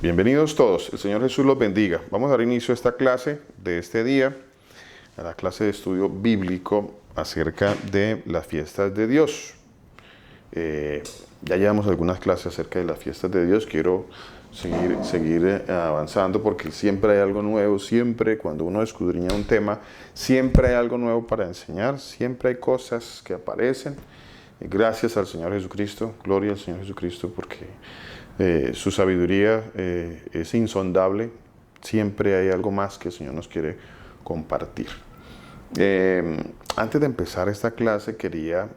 Bienvenidos todos, el Señor Jesús los bendiga. Vamos a dar inicio a esta clase de este día, a la clase de estudio bíblico acerca de las fiestas de Dios. Ya llevamos algunas clases acerca de las fiestas de Dios. Quiero seguir avanzando porque siempre hay algo nuevo, siempre cuando uno escudriña un tema, siempre hay algo nuevo para enseñar, siempre hay cosas que aparecen. Gracias al Señor Jesucristo, gloria al Señor Jesucristo porque su sabiduría es insondable, siempre hay algo más que el Señor nos quiere compartir. Antes de empezar esta clase quería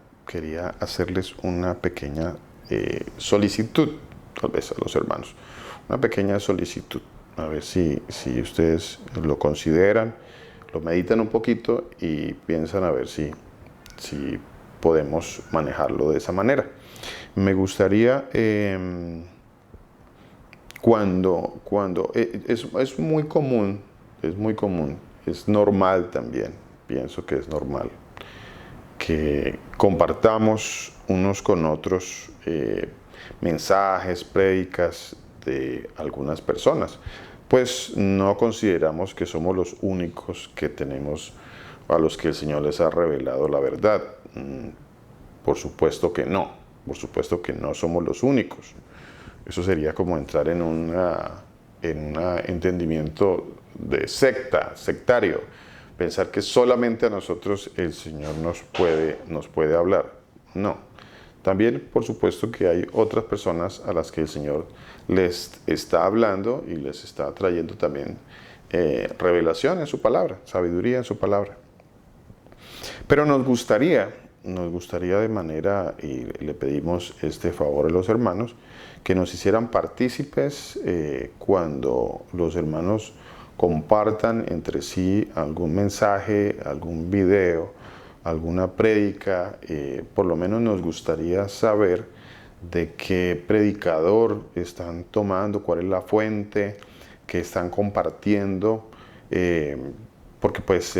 hacerles una pequeña solicitud, tal vez a los hermanos, una pequeña solicitud, a ver si ustedes lo consideran, lo meditan un poquito y piensan a ver si podemos manejarlo de esa manera. Me gustaría, cuando es muy común, es normal también, pienso que es normal, que compartamos unos con otros mensajes, prédicas de algunas personas, pues no consideramos que somos los únicos que tenemos a los que el Señor les ha revelado la verdad. Por supuesto que no somos los únicos. Eso sería como entrar en un entendimiento de sectario, pensar que solamente a nosotros el Señor nos puede hablar. No. También, por supuesto, que hay otras personas a las que el Señor les está hablando y les está trayendo también revelación en su palabra, sabiduría en su palabra. Pero nos gustaría de manera, y le pedimos este favor a los hermanos, que nos hicieran partícipes cuando los hermanos compartan entre sí algún mensaje, algún video, alguna prédica. Por lo menos nos gustaría saber de qué predicador están tomando, cuál es la fuente que están compartiendo, porque pues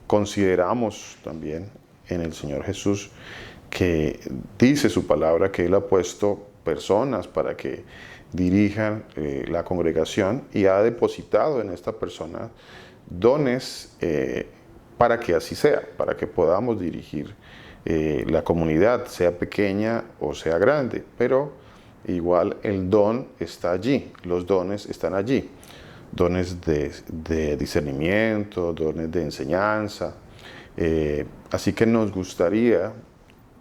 consideramos también en el Señor Jesús que dice su palabra que Él ha puesto personas para que dirijan la congregación y ha depositado en esta persona dones para que así sea, para que podamos dirigir la comunidad, sea pequeña o sea grande, pero igual el don está allí, los dones están allí, dones de discernimiento, dones de enseñanza. Así que nos gustaría,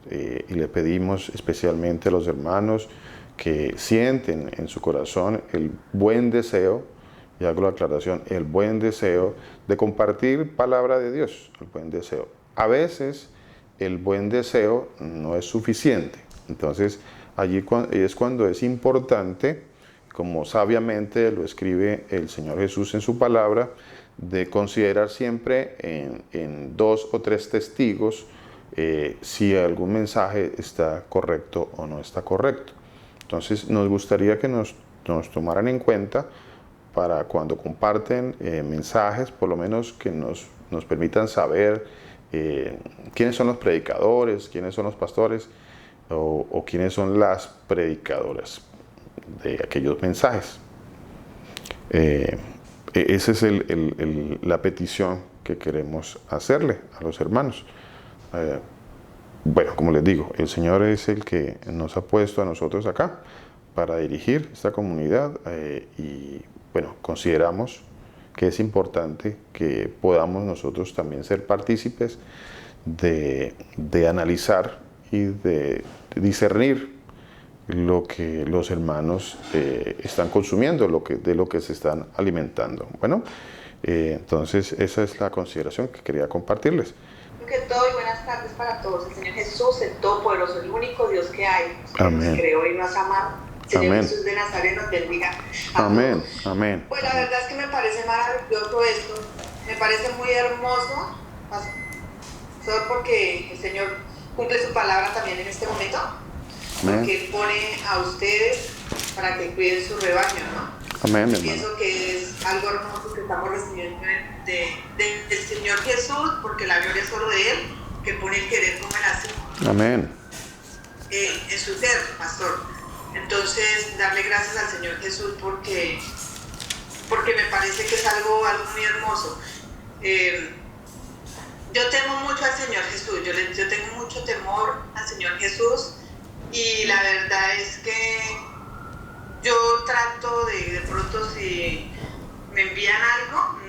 y le pedimos especialmente a los hermanos que sienten en su corazón el buen deseo, y hago la aclaración, el buen deseo de compartir palabra de Dios, el buen deseo. A veces el buen deseo no es suficiente, entonces allí es cuando es importante, como sabiamente lo escribe el Señor Jesús en su palabra, de considerar siempre en 2 o 3 testigos si algún mensaje está correcto o no está correcto. Entonces nos gustaría que nos tomaran en cuenta para cuando comparten mensajes, por lo menos que nos permitan saber quiénes son los predicadores, quiénes son los pastores o quiénes son las predicadoras de aquellos mensajes. Esa es la petición que queremos hacerle a los hermanos. Bueno, como les digo, el Señor es el que nos ha puesto a nosotros acá para dirigir esta comunidad y bueno, consideramos que es importante que podamos nosotros también ser partícipes de analizar y de discernir lo que los hermanos están consumiendo, de lo que se están alimentando. Bueno, entonces esa es la consideración que quería compartirles. Que todo y buenas tardes para todos. El Señor Jesús, el Todopoderoso, el único Dios que hay, Amén. Nos creó y nos ama. Señor Amén. Jesús de Nazaret nos bendiga. Amén. Amén. Pues la verdad es que me parece maravilloso esto, me parece muy hermoso, solo porque el Señor cumple su palabra también en este momento, porque Él pone a ustedes para que cuiden su rebaño, ¿no? Amén, mi Pienso que es algo hermoso que estamos recibiendo del Señor Jesús, porque la gloria es solo de Él, que pone el querer como el hacer. Amén. En su ser, pastor. Entonces, darle gracias al Señor Jesús porque me parece que es algo muy hermoso. Yo temo mucho al Señor Jesús, yo tengo mucho temor al Señor Jesús, y la verdad es que yo trato de pronto, si me envían algo,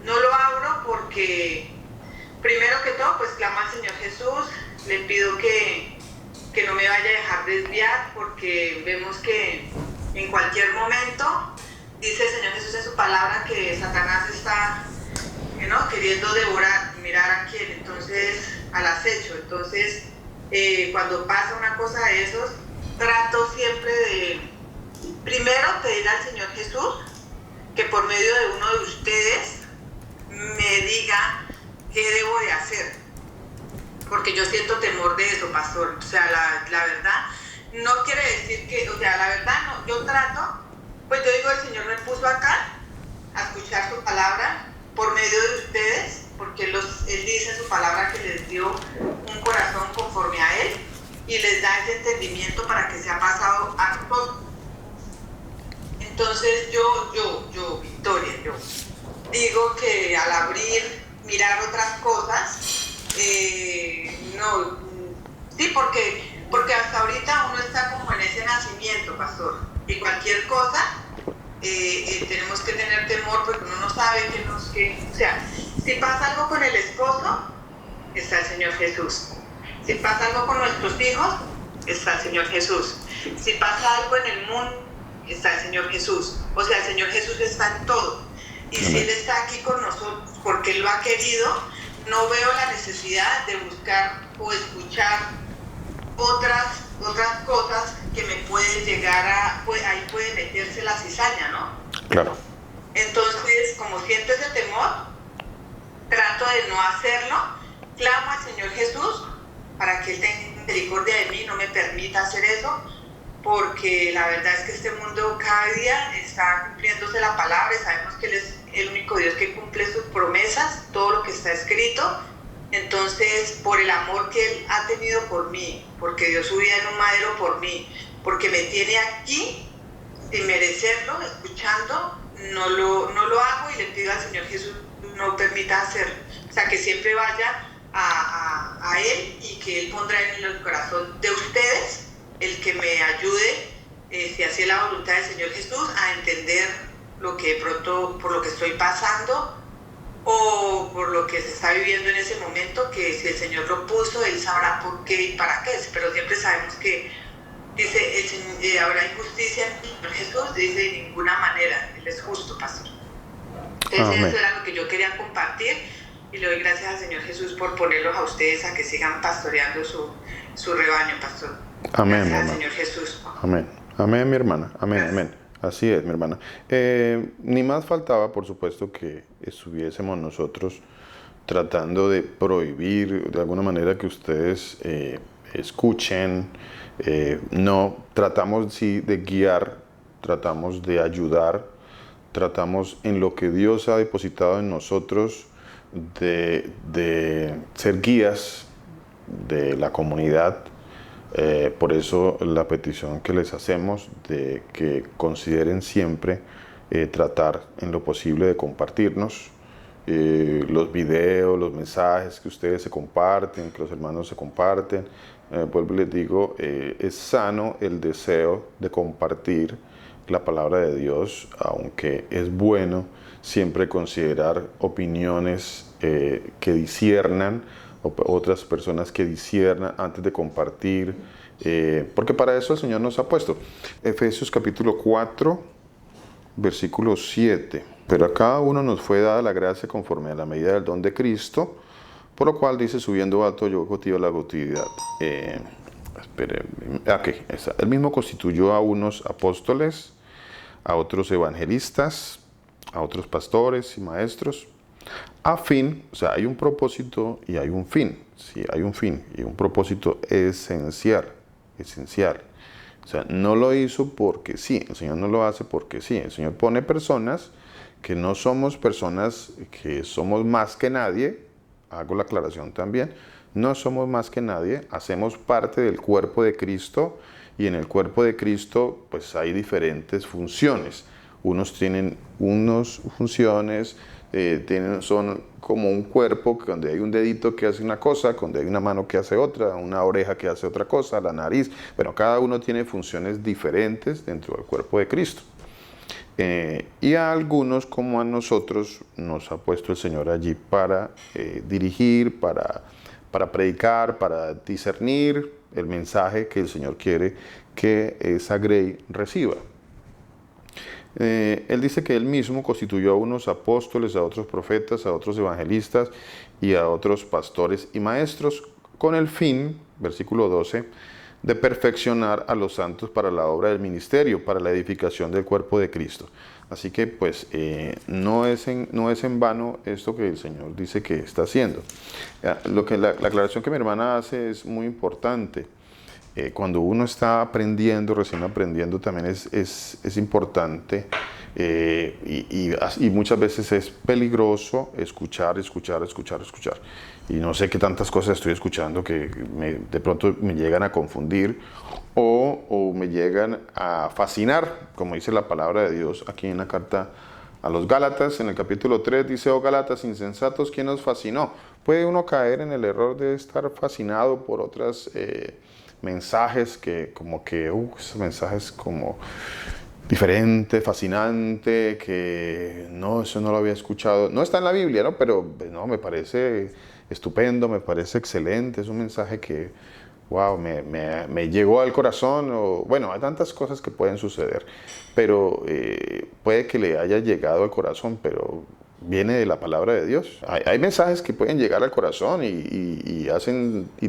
no lo abro, porque primero que todo pues clamo al Señor Jesús, le pido que no me vaya a dejar desviar, porque vemos que en cualquier momento dice el Señor Jesús en su palabra que Satanás está queriendo devorar, mirar a quién, entonces al acecho. Entonces cuando pasa una cosa de esos, trato siempre de primero pedir al Señor Jesús que por medio de uno de ustedes me diga qué debo de hacer, porque yo siento temor de eso, pastor. O sea, la verdad no quiere decir que, o sea, la verdad no, yo trato, pues yo digo, el Señor me puso acá a escuchar su palabra por medio de ustedes, porque Él dice en su palabra que les dio un corazón conforme a Él y les da ese entendimiento para que sea pasado a nosotros. Entonces yo, Victoria, yo digo que al abrir, mirar otras cosas, no, sí, porque hasta ahorita uno está como en ese nacimiento, pastor, y cualquier cosa tenemos que tener temor, porque uno no sabe o sea, si pasa algo con el esposo, está el Señor Jesús. Si pasa algo con nuestros hijos, está el Señor Jesús. Si pasa algo en el mundo, está el Señor Jesús. O sea, el Señor Jesús está en todo. Y si Él está aquí con nosotros porque Él lo ha querido, no veo la necesidad de buscar o escuchar otras cosas que me pueden llegar ahí puede meterse la cizaña, ¿no? Claro. Entonces, como siento ese temor, trato de no hacerlo, clamo al Señor Jesús para que Él tenga misericordia de mí, no me permita hacer eso, porque la verdad es que este mundo cada día está cumpliéndose la palabra, y sabemos que Él es el único Dios que cumple sus promesas, todo lo que está escrito. Entonces, por el amor que Él ha tenido por mí, porque dio su vida en un madero por mí, porque me tiene aquí sin merecerlo, escuchando, no lo hago, y le pido al Señor Jesús no permita hacerlo. O sea, que siempre vaya a Él, y que Él pondrá en el corazón de ustedes el que me ayude, si así es la voluntad del Señor Jesús, a entender lo que de pronto, por lo que estoy pasando, o por lo que se está viviendo en ese momento, que si el Señor lo puso, Él sabrá por qué y para qué. Pero siempre sabemos que dice, habrá injusticia en Señor Jesús, dice, de ninguna manera, Él es justo, pastor. Entonces eso era lo que yo quería compartir, y le doy gracias al Señor Jesús por ponerlos a ustedes a que sigan pastoreando su rebaño, pastor. Amén, gracias al Señor Jesús. Amén. Amén, mi hermana. Amén, amén. Así es, mi hermana. Ni más faltaba, por supuesto, que estuviésemos nosotros tratando de prohibir de alguna manera que ustedes escuchen. No, tratamos sí de guiar, tratamos de ayudar, tratamos en lo que Dios ha depositado en nosotros de ser guías de la comunidad. Por eso la petición que les hacemos de que consideren siempre tratar en lo posible de compartirnos los videos, los mensajes que ustedes se comparten, que los hermanos se comparten. Vuelvo y les digo, es sano el deseo de compartir la palabra de Dios, aunque es bueno siempre considerar opiniones que disciernan, otras personas que disciernan antes de compartir, porque para eso el Señor nos ha puesto. Efesios capítulo 4, versículo 7. Pero a cada uno nos fue dada la gracia conforme a la medida del don de Cristo, por lo cual dice, subiendo alto yo cautivo la cautividad. Aquí está. Él mismo constituyó a unos apóstoles, a otros evangelistas, a otros pastores y maestros, a fin, o sea, hay un propósito y hay un fin. Sí, hay un fin y un propósito esencial. O sea, no lo hizo porque sí, el Señor no lo hace porque sí. El Señor pone personas que no somos personas que somos más que nadie. Hago la aclaración también. No somos más que nadie, hacemos parte del cuerpo de Cristo y en el cuerpo de Cristo pues hay diferentes funciones. Unos tienen unas funciones, son como un cuerpo donde hay un dedito que hace una cosa, donde hay una mano que hace otra, una oreja que hace otra cosa, la nariz. Bueno, cada uno tiene funciones diferentes dentro del cuerpo de Cristo. Y a algunos, como a nosotros, nos ha puesto el Señor allí para dirigir, para predicar, para discernir el mensaje que el Señor quiere que esa grey reciba. Él dice que él mismo constituyó a unos apóstoles, a otros profetas, a otros evangelistas y a otros pastores y maestros, con el fin, versículo 12, de perfeccionar a los santos para la obra del ministerio, para la edificación del cuerpo de Cristo. Así que pues no es en vano esto que el Señor dice que está haciendo. La aclaración que mi hermana hace es muy importante. Cuando uno está aprendiendo, recién aprendiendo, también es importante y muchas veces es peligroso escuchar. Y no sé qué tantas cosas estoy escuchando que de pronto me llegan a confundir o me llegan a fascinar, como dice la palabra de Dios aquí en la carta a los Gálatas, en el capítulo 3, dice: oh Gálatas insensatos, ¿quién os fascinó? Puede uno caer en el error de estar fascinado por otras mensajes esos mensajes como diferente, fascinante, que no, eso no lo había escuchado. No está en la Biblia, ¿no? Pero no, me parece estupendo, me parece excelente. Es un mensaje que, wow, me llegó al corazón. Bueno, hay tantas cosas que pueden suceder, pero puede que le haya llegado al corazón, pero viene de la palabra de Dios. Hay mensajes que pueden llegar al corazón y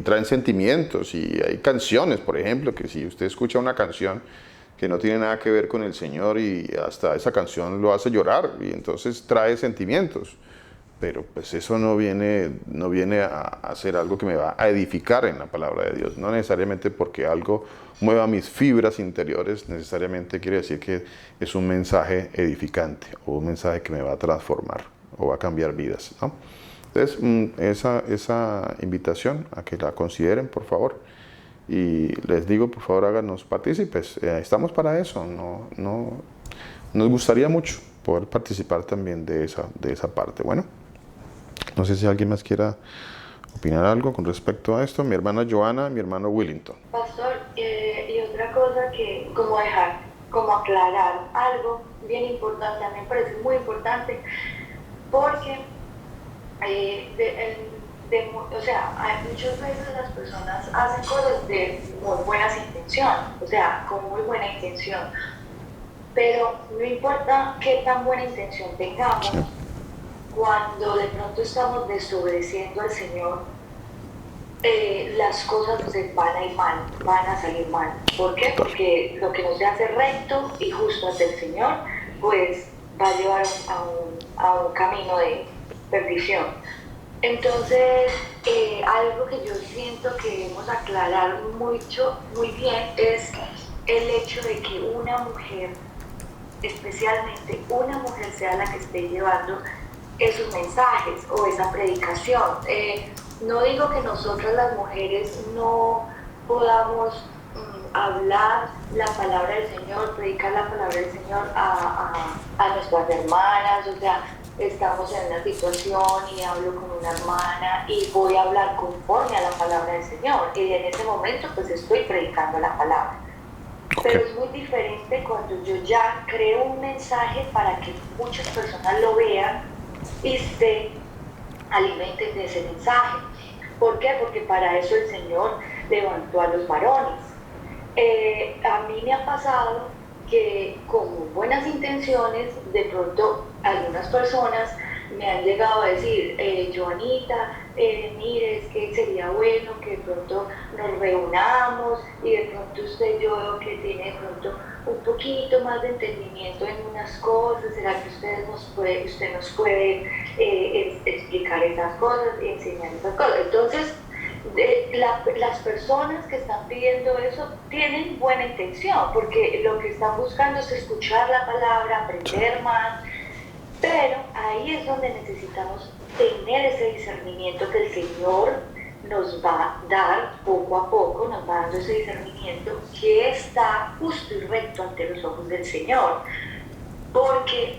traen sentimientos, y hay canciones, por ejemplo, que si usted escucha una canción que no tiene nada que ver con el Señor y hasta esa canción lo hace llorar y entonces trae sentimientos, pero pues eso no viene a ser algo que me va a edificar en la palabra de Dios. No necesariamente porque algo mueva mis fibras interiores, necesariamente quiere decir que es un mensaje edificante o un mensaje que me va a transformar o va a cambiar vidas, ¿no? Entonces, esa invitación a que la consideren, por favor. Y les digo, por favor, háganos partícipes. Estamos para eso. Nos gustaría mucho poder participar también de esa parte. Bueno, no sé si alguien más quiera opinar algo con respecto a esto. Mi hermana Joana, mi hermano Willington. Pastor, y otra cosa que como aclarar algo bien importante, a mí me parece muy importante, porque o sea, muchas veces las personas hacen cosas de muy buenas intenciones, o sea, con muy buena intención, pero no importa qué tan buena intención tengamos, sí, cuando de pronto estamos desobedeciendo al Señor, las cosas van a ir mal, van a salir mal. ¿Por qué? Porque lo que no se hace recto y justo ante el Señor, pues va a llevar a un camino de perdición. Entonces, algo que yo siento que debemos aclarar muy bien es el hecho de que una mujer, especialmente una mujer, sea la que esté llevando esos mensajes o esa predicación. No digo que nosotras las mujeres no podamos hablar la palabra del Señor, predicar la palabra del Señor a nuestras hermanas, o sea, estamos en una situación y hablo con una hermana y voy a hablar conforme a la palabra del Señor, y en ese momento pues estoy predicando la palabra. Pero es muy diferente cuando yo ya creo un mensaje para que muchas personas lo vean y se alimenten de ese mensaje. ¿Por qué? Porque para eso el Señor levantó a los varones. A mí me ha pasado que con muy buenas intenciones, de pronto algunas personas me han llegado a decir: Joanita, mire, es que sería bueno que de pronto nos reunamos y de pronto yo veo que tiene de pronto un poquito más de entendimiento en unas cosas, ¿será que usted nos puede explicar esas cosas y enseñar esas cosas? Entonces, las personas que están pidiendo eso tienen buena intención, porque lo que están buscando es escuchar la palabra, aprender más, pero ahí es donde necesitamos tener ese discernimiento que el Señor nos va a dar poco a poco, nos va dando ese discernimiento que está justo y recto ante los ojos del Señor. Porque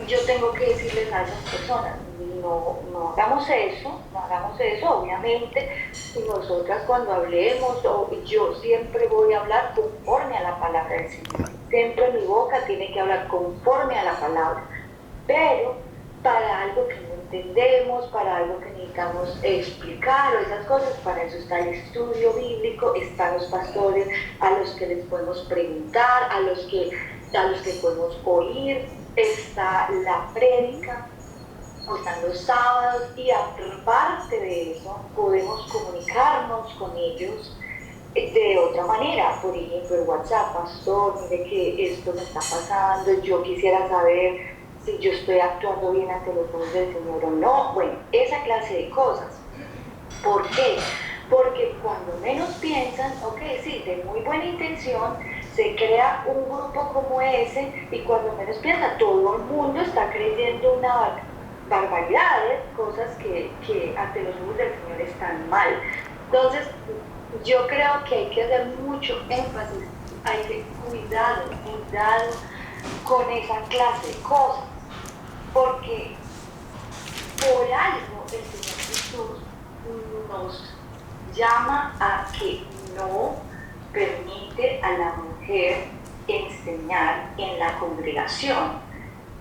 yo tengo que decirles a esas personas, no hagamos eso, obviamente, y nosotras cuando hablemos, yo siempre voy a hablar conforme a la palabra del Señor. Siempre mi boca tiene que hablar conforme a la palabra, pero para algo que no entendemos, para algo que necesitamos explicar o esas cosas, para eso está el estudio bíblico, están los pastores a los que les podemos preguntar, a los que podemos oír, está la prédica, o están los sábados, y aparte de eso podemos comunicarnos con ellos de otra manera, por ejemplo el WhatsApp: pastor, mire que esto me está pasando, yo quisiera saber si yo estoy actuando bien ante los ojos del Señor o no. Bueno, esa clase de cosas. ¿Por qué? Porque cuando menos piensan, ok, sí, de muy buena intención, se crea un grupo como ese, y cuando menos piensa, todo el mundo está creyendo una barbaridades, cosas que ante los ojos del Señor están mal. Entonces, yo creo que hay que hacer mucho énfasis, hay que cuidado con esa clase de cosas, porque por algo el Señor Jesús nos llama a que no permite a la mujer enseñar en la congregación,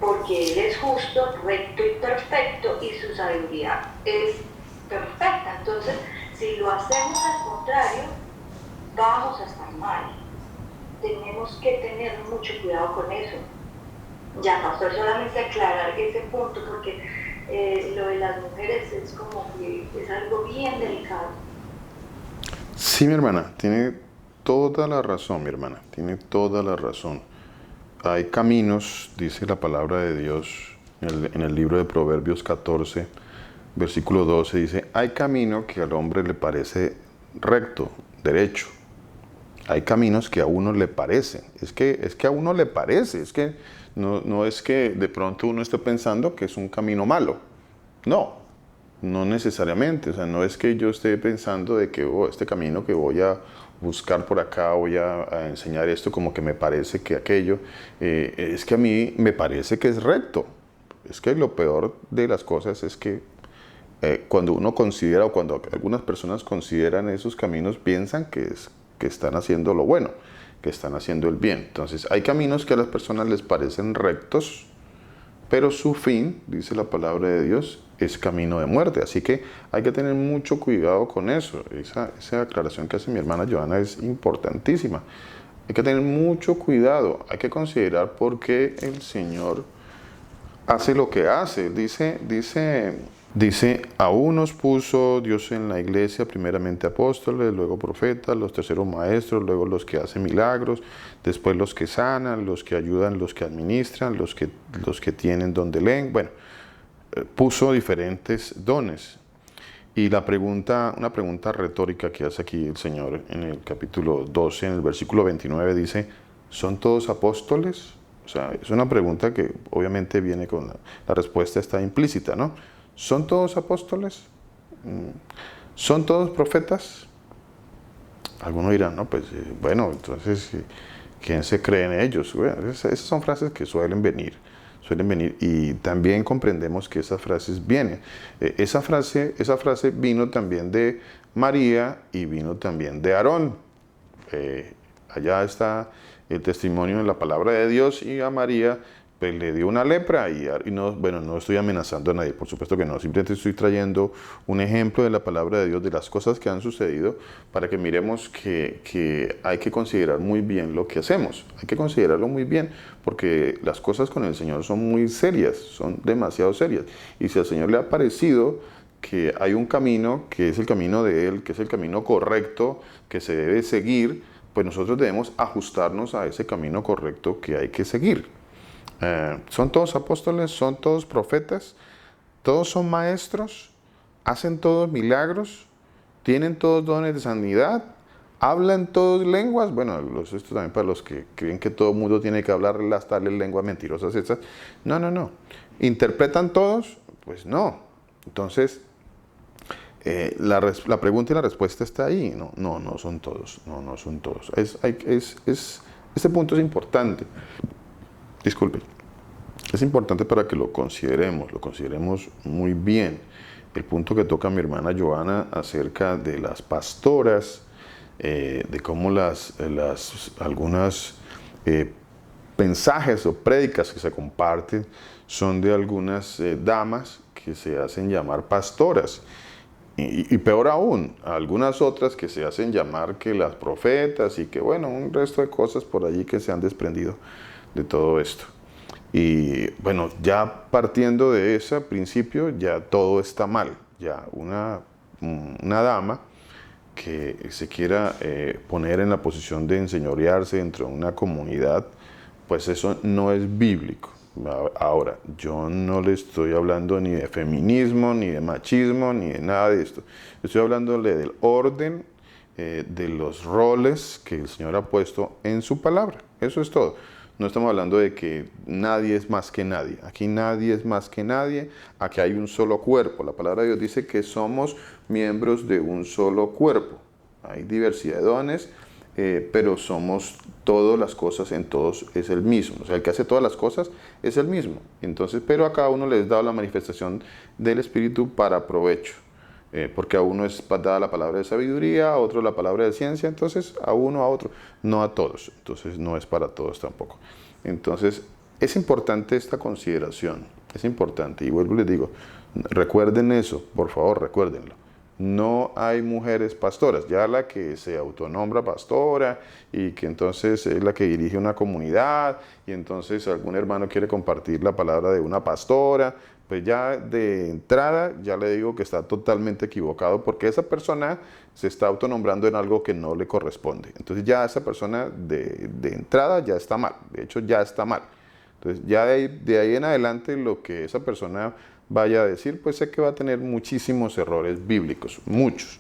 porque Él es justo, recto y perfecto, y su sabiduría es perfecta. Entonces, si lo hacemos al contrario, vamos a estar mal. Tenemos que tener mucho cuidado con eso. Ya, pastor, solamente aclarar ese punto, porque lo de las mujeres es como que es algo bien delicado. Sí, mi hermana, tiene toda la razón, mi hermana, tiene toda la razón. Hay caminos, dice la palabra de Dios en el libro de Proverbios 14, versículo 12, dice: hay camino que al hombre le parece recto, derecho. Hay caminos que a uno le parecen. Es que a uno le parece, es que no es que de pronto uno esté pensando que es un camino malo. No necesariamente. O sea, no es que yo esté pensando de que este camino que voy a buscar por acá, voy a enseñar esto como que me parece que aquello, es que a mí me parece que es recto. Es que lo peor de las cosas es que cuando uno considera, o cuando algunas personas consideran esos caminos, piensan que están haciendo lo bueno, que están haciendo el bien. Entonces, hay caminos que a las personas les parecen rectos, pero su fin, dice la palabra de Dios, es camino de muerte. Así que hay que tener mucho cuidado con eso. Esa aclaración que hace mi hermana Joana es importantísima. Hay que tener mucho cuidado. Hay que considerar por qué el Señor hace lo que hace. Dice, a unos puso Dios en la iglesia, primeramente apóstoles, luego profetas, los terceros maestros, luego los que hacen milagros, después los que sanan, los que ayudan, los que administran, los que tienen don de lengua. Bueno, puso diferentes dones. Y una pregunta retórica que hace aquí el Señor en el capítulo 12, en el versículo 29, dice: ¿son todos apóstoles? O sea, es una pregunta que obviamente viene con la respuesta está implícita, ¿no? ¿Son todos apóstoles? ¿Son todos profetas? Algunos dirán, no, pues bueno, entonces, ¿quién se cree en ellos? Bueno, esas son frases que suelen venir, y también comprendemos que esas frases vienen. Esa frase vino también de María y vino también de Aarón. Allá está el testimonio en la palabra de Dios, y a María pues le dio una lepra, y no estoy amenazando a nadie, por supuesto que no, simplemente estoy trayendo un ejemplo de la palabra de Dios, de las cosas que han sucedido, para que miremos que hay que considerar muy bien lo que hacemos, hay que considerarlo muy bien, porque las cosas con el Señor son muy serias, son demasiado serias, y si al Señor le ha parecido que hay un camino, que es el camino de Él, que es el camino correcto, que se debe seguir, pues nosotros debemos ajustarnos a ese camino correcto que hay que seguir. ¿Son todos apóstoles? ¿Son todos profetas? ¿Todos son maestros? ¿Hacen todos milagros? ¿Tienen todos dones de sanidad? ¿Hablan todos lenguas? Bueno, esto también para los que creen que todo el mundo tiene que hablar las tales lenguas mentirosas estas. No. ¿Interpretan todos? Pues no. Entonces, La pregunta y la respuesta está ahí. No, no, no son todos. No, no son todos. Este punto es importante. Disculpe. Es importante para que lo consideremos muy bien. El punto que toca mi hermana Joana acerca de las pastoras, de cómo algunas mensajes o prédicas que se comparten son de algunas damas que se hacen llamar pastoras. Y peor aún, algunas otras que se hacen llamar que las profetas y que bueno, un resto de cosas por allí que se han desprendido de todo esto. Y bueno, ya partiendo de ese principio, ya todo está mal. Ya una dama que se quiera poner en la posición de enseñorearse dentro de una comunidad, pues eso no es bíblico. Ahora, yo no le estoy hablando ni de feminismo, ni de machismo, ni de nada de esto. Estoy hablándole del orden, de los roles que el Señor ha puesto en su palabra. Eso es todo. No estamos hablando de que nadie es más que nadie. Aquí nadie es más que nadie. Aquí hay un solo cuerpo. La palabra de Dios dice que somos miembros de un solo cuerpo. Hay diversidad de dones, pero somos todas las cosas en todos es el mismo. O sea, el que hace todas las cosas es el mismo. Entonces, pero a cada uno les da la manifestación del Espíritu para provecho. Porque a uno es dada la palabra de sabiduría, a otro la palabra de ciencia, entonces a uno, a otro, no a todos, entonces no es para todos tampoco. Entonces es importante esta consideración, es importante, y vuelvo y les digo, recuerden eso, por favor, recuérdenlo. No hay mujeres pastoras, ya la que se autonombra pastora y que entonces es la que dirige una comunidad y entonces algún hermano quiere compartir la palabra de una pastora, pues ya de entrada ya le digo que está totalmente equivocado porque esa persona se está autonombrando en algo que no le corresponde. Entonces ya esa persona de entrada ya está mal, de hecho ya está mal. Entonces ya de ahí en adelante lo que esa persona vaya a decir, pues sé que va a tener muchísimos errores bíblicos, muchos.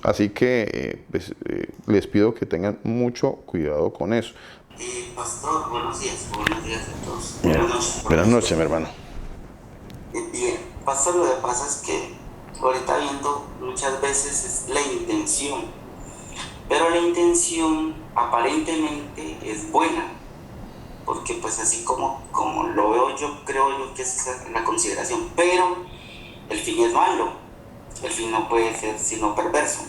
Así que les pido que tengan mucho cuidado con eso. Pastor, buenos días a todos. Buenas noches, mi hermano. Bien, pastor, lo que pasa es que ahorita viendo muchas veces es la intención, pero la intención aparentemente es buena, porque pues así como lo veo yo, creo yo que es la consideración, pero el fin es malo, el fin no puede ser sino perverso.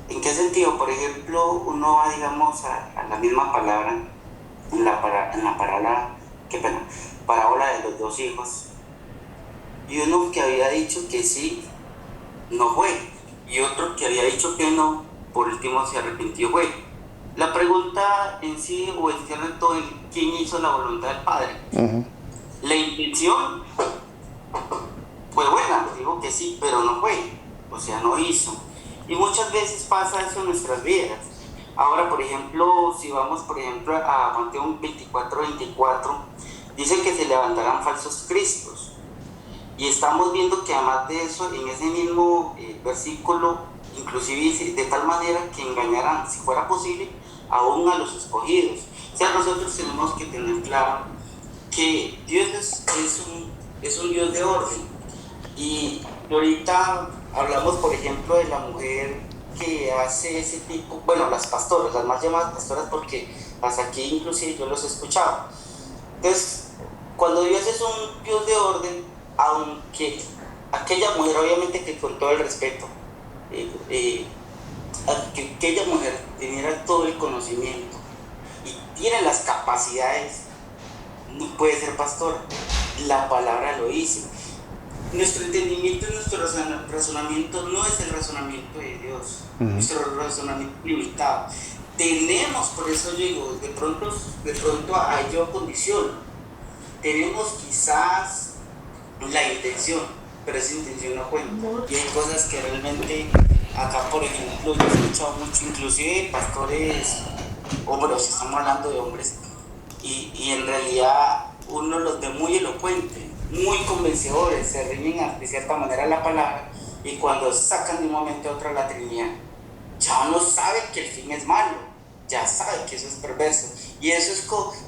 ¿En qué sentido? Por ejemplo, uno va, digamos, a la misma palabra, en la parábola de los dos hijos, y uno que había dicho que sí, no fue, y otro que había dicho que no, por último se arrepintió, fue. La pregunta en sí, o el cierre todo, ¿quién hizo la voluntad del Padre? La intención fue buena, digo que sí, pero no fue, o sea, no hizo. Y muchas veces pasa eso en nuestras vidas. Ahora, por ejemplo, si vamos, por ejemplo, a Mateo 24, dice que se levantarán falsos cristos. Y estamos viendo que además de eso, en ese mismo versículo, inclusive dice, de tal manera que engañarán, si fuera posible, aún a los escogidos. O sea, nosotros tenemos que tener claro que Dios es un Dios de orden. Y ahorita hablamos, por ejemplo, de la mujer que hace ese tipo, bueno, las pastoras, las más llamadas pastoras, porque hasta aquí inclusive yo los he escuchado. Entonces, cuando Dios es un Dios de orden, aunque aquella mujer, obviamente que con todo el respeto, que aquella mujer tuviera todo el conocimiento y tiene las capacidades, no puede ser pastor. La palabra lo dice. Nuestro entendimiento y nuestro razonamiento no es el razonamiento de Dios. Nuestro razonamiento limitado. Tenemos, por eso yo digo, de pronto a yo condiciono. Tenemos quizás la intención, pero esa intención no cuenta. Y hay cosas que realmente, acá por ejemplo, yo he escuchado mucho, inclusive pastores, hombres, estamos hablando de hombres, y en realidad uno los ve muy elocuentes, muy convencedores, se rinden de cierta manera a la palabra, y cuando sacan de un momento a otro la Trinidad, ya uno sabe que el fin es malo, ya sabe que eso es perverso. Y eso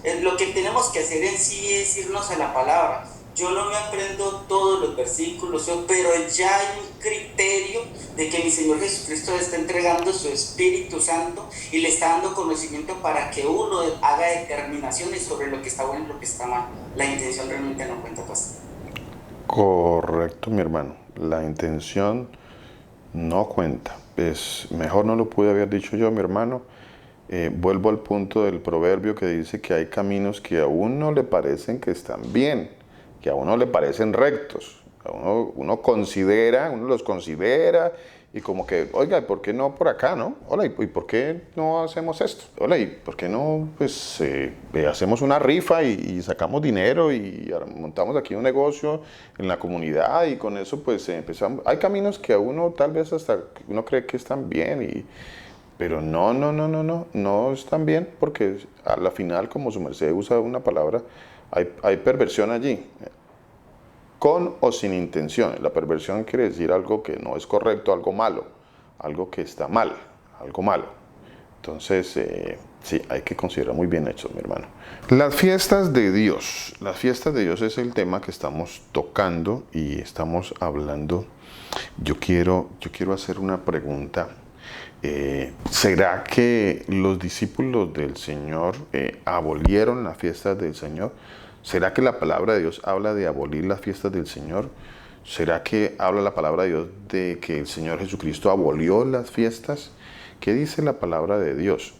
es lo que tenemos que hacer en sí, es irnos a la palabra. yo no me aprendo todos los versículos, pero ya hay un criterio de que mi Señor Jesucristo le está entregando su Espíritu Santo y le está dando conocimiento para que uno haga determinaciones sobre lo que está bueno y lo que está mal. La intención realmente no cuenta, pastor. Correcto, mi hermano. La intención no cuenta. Pues mejor no lo pude haber dicho yo, mi hermano. Vuelvo al punto del proverbio que dice que hay caminos que a uno le parecen que están bien, que a uno le parecen rectos. Uno los considera y como que, oiga, ¿por qué no por acá, no? Hola, ¿y por qué no hacemos esto? Hola, ¿y por qué no, pues, hacemos una rifa y sacamos dinero y montamos aquí un negocio en la comunidad y con eso, pues, empezamos? Hay caminos que a uno tal vez hasta uno cree que están bien pero no están bien porque a la final, como su merced usa una palabra, hay perversión allí, con o sin intención. La perversión quiere decir algo que no es correcto, algo malo, algo que está mal, algo malo. Entonces, sí, hay que considerar muy bien hecho, mi hermano. Las fiestas de Dios es el tema que estamos tocando y estamos hablando. Yo quiero hacer una pregunta. ¿Será que los discípulos del Señor abolieron las fiestas del Señor? ¿Será que la palabra de Dios habla de abolir las fiestas del Señor? ¿Será que habla la palabra de Dios de que el Señor Jesucristo abolió las fiestas? ¿Qué dice la palabra de Dios?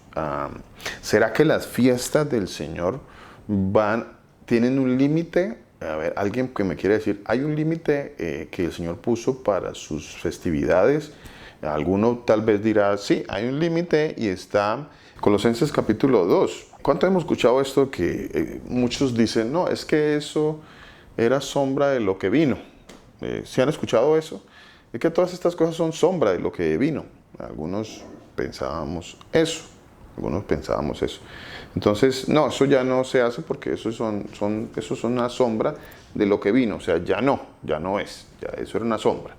¿Será que las fiestas del Señor tienen un límite? A ver, alguien que me quiere decir, ¿hay un límite que el Señor puso para sus festividades? Alguno tal vez dirá, sí, hay un límite y está Colosenses capítulo 2. ¿Cuánto hemos escuchado esto que muchos dicen, no, es que eso era sombra de lo que vino? ¿Sí han escuchado eso? Es que todas estas cosas son sombra de lo que vino. Algunos pensábamos eso. Entonces, no, eso ya no se hace porque eso son una sombra de lo que vino. O sea, ya no es. Ya eso era una sombra.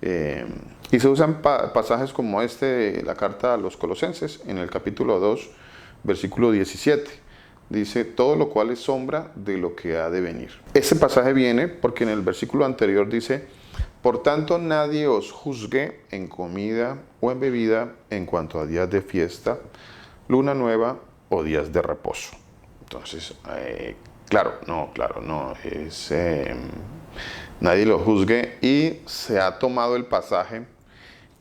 Y se usan pasajes como este de la carta a los Colosenses, en el capítulo 2, versículo 17. Dice, todo lo cual es sombra de lo que ha de venir. Ese pasaje viene porque en el versículo anterior dice, por tanto nadie os juzgue en comida o en bebida en cuanto a días de fiesta, luna nueva o días de reposo. Entonces, nadie lo juzgue y se ha tomado el pasaje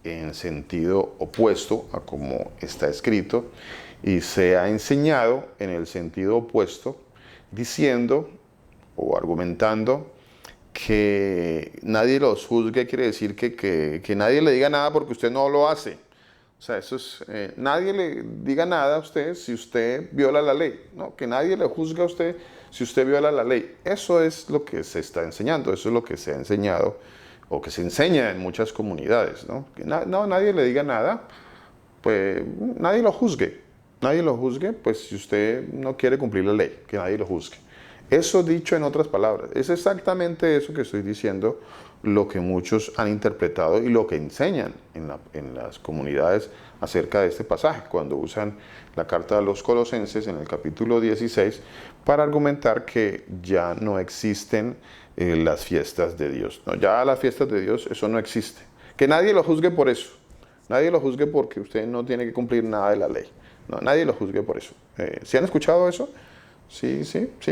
en sentido opuesto a como está escrito y se ha enseñado en el sentido opuesto diciendo o argumentando que nadie los juzgue quiere decir que nadie le diga nada porque usted no lo hace. O sea, eso es, nadie le diga nada a usted si usted viola la ley, ¿no? Que nadie le juzgue a usted si usted viola la ley. Eso es lo que se está enseñando, eso es lo que se ha enseñado o que se enseña en muchas comunidades, ¿no? Que nadie le diga nada, pues nadie lo juzgue, pues si usted no quiere cumplir la ley, que nadie lo juzgue. Eso dicho en otras palabras, es exactamente eso que estoy diciendo, lo que muchos han interpretado y lo que enseñan en las comunidades acerca de este pasaje, cuando usan la carta a los Colosenses en el capítulo 16 para argumentar que ya no existen las fiestas de Dios. No, ya las fiestas de Dios, eso no existe. Que nadie lo juzgue por eso. Nadie lo juzgue porque usted no tiene que cumplir nada de la ley. No, nadie lo juzgue por eso. ¿Sí han escuchado eso? Sí,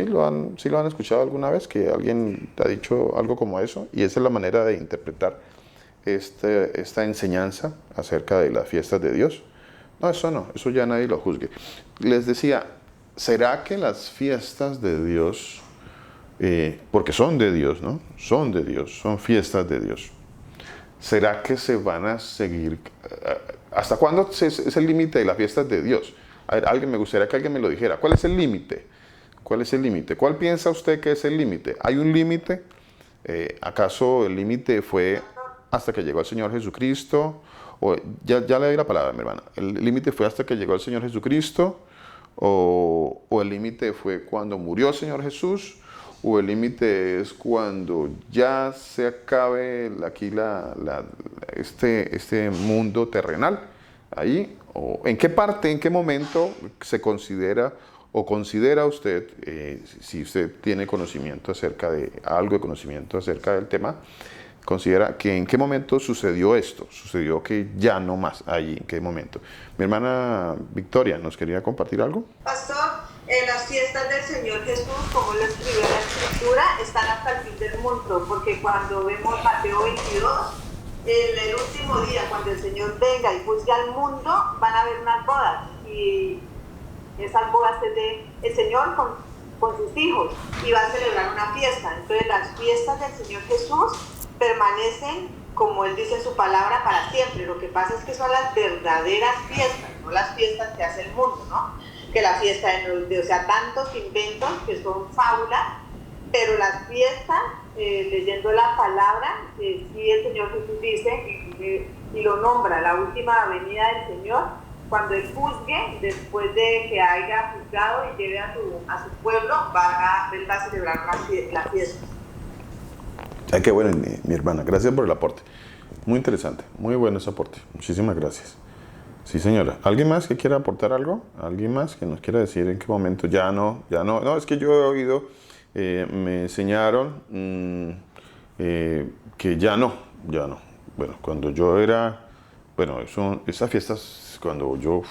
lo han escuchado alguna vez, que alguien ha dicho algo como eso, y esa es la manera de interpretar esta enseñanza acerca de las fiestas de Dios. No, eso ya nadie lo juzgue. Les decía, ¿será que las fiestas de Dios, porque son de Dios, ¿no? Son de Dios, son fiestas de Dios. ¿Será que se van a seguir? ¿Hasta cuándo es el límite de las fiestas de Dios? A ver, me gustaría que alguien me lo dijera. ¿Cuál es el límite? ¿Cuál es el límite? ¿Cuál piensa usted que es el límite? ¿Hay un límite? ¿Acaso el límite fue hasta que llegó el Señor Jesucristo? O, ya le doy la palabra, mi hermana. ¿El límite fue hasta que llegó el Señor Jesucristo? ¿O el límite fue cuando murió el Señor Jesús? ¿O el límite es cuando ya se acabe aquí este mundo terrenal? ¿Ahí? ¿O en qué parte, en qué momento se considera o considera usted, si usted tiene conocimiento acerca de algo de conocimiento acerca del tema, considera que en qué momento sucedió esto, sucedió que ya no más, allí, en qué momento. Mi hermana Victoria, ¿nos quería compartir algo? Pastor, las fiestas del Señor Jesús, como lo escribió la Escritura, están hasta el fin del mundo, porque cuando vemos Mateo 22, en el último día, cuando el Señor venga y juzgue al mundo, van a haber unas bodas, y esas bodas es de el Señor con sus hijos, y va a celebrar una fiesta. Entonces las fiestas del Señor Jesús permanecen, como Él dice en su palabra, para siempre. Lo que pasa es que son las verdaderas fiestas, no las fiestas que hace el mundo, ¿no? Que la fiesta o sea, tantos inventos que son fábulas, pero las fiestas, leyendo la palabra, sí el Señor Jesús dice, y lo nombra, la última venida del Señor, cuando Él juzgue, después de que haya juzgado y lleve a su pueblo, Él va a celebrar la fiesta. Ay, qué bueno, mi hermana. Gracias por el aporte. Muy interesante, muy bueno ese aporte. Muchísimas gracias. Sí, señora. ¿Alguien más que quiera aportar algo? ¿Alguien más que nos quiera decir en qué momento? Ya no. No, es que yo he oído, me enseñaron que ya no. Bueno, cuando yo era, bueno, esas fiestas, cuando yo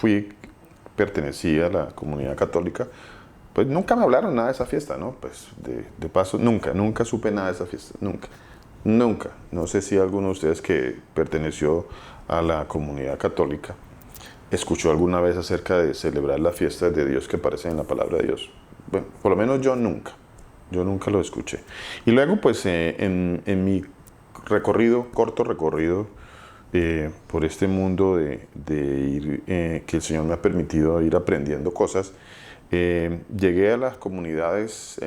pertenecía a la comunidad católica, pues nunca me hablaron nada de esa fiesta, ¿no? Pues de paso, nunca supe nada de esa fiesta, nunca. No sé si alguno de ustedes que perteneció a la comunidad católica escuchó alguna vez acerca de celebrar las fiestas de Dios que aparecen en la palabra de Dios. Bueno, por lo menos yo nunca lo escuché. Y luego, pues, en mi corto recorrido por este mundo de ir, que el Señor me ha permitido ir aprendiendo cosas, llegué a las comunidades,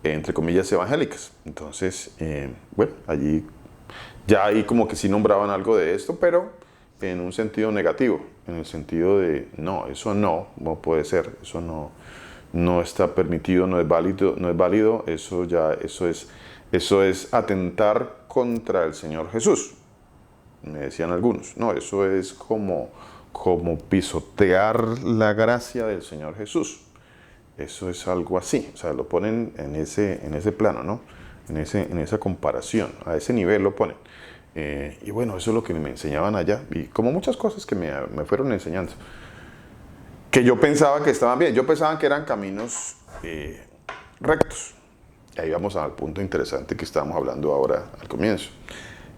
entre comillas, evangélicas. Entonces, bueno, allí como que sí nombraban algo de esto, pero en un sentido negativo, en el sentido de, no, eso no puede ser, eso no está permitido, no es válido, eso es atentar contra el Señor Jesús. Me decían algunos, no, eso es como pisotear la gracia del Señor Jesús. Eso es algo así, o sea, lo ponen en ese plano, ¿no? En esa comparación, a ese nivel lo ponen. Y bueno, eso es lo que me enseñaban allá, y como muchas cosas que me fueron enseñando, que yo pensaba que estaban bien, yo pensaba que eran caminos rectos. Y ahí vamos al punto interesante que estábamos hablando ahora al comienzo.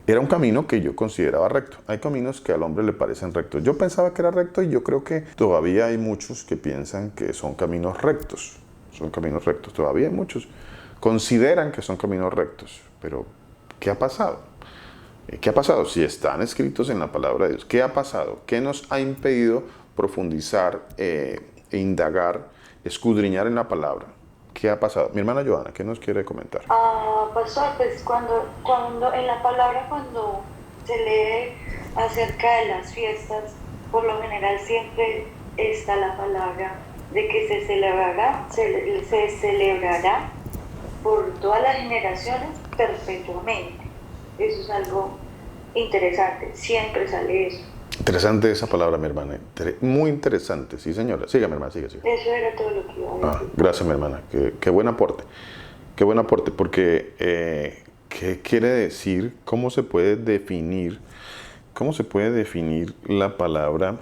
Era un camino que yo consideraba recto. Hay caminos que al hombre le parecen rectos. Yo pensaba que era recto y yo creo que todavía hay muchos que piensan que son caminos rectos. Son caminos rectos. Todavía hay muchos consideran que son caminos rectos. Pero, ¿qué ha pasado? ¿Qué ha pasado? Si están escritos en la palabra de Dios, ¿qué ha pasado? ¿Qué nos ha impedido profundizar, indagar, escudriñar en la palabra? ¿Qué ha pasado? Mi hermana Joana, ¿qué nos quiere comentar? Pastor, pues cuando en la palabra, cuando se lee acerca de las fiestas, por lo general siempre está la palabra de que se celebrará por todas las generaciones perpetuamente. Eso es algo interesante, siempre sale eso. Interesante esa palabra, mi hermana. Muy interesante, sí, señora. Siga, mi hermana, siga. Eso era todo lo que iba a decir. Gracias, mi hermana. Qué buen aporte. Qué buen aporte, porque ¿qué quiere decir? ¿Cómo se puede definir la palabra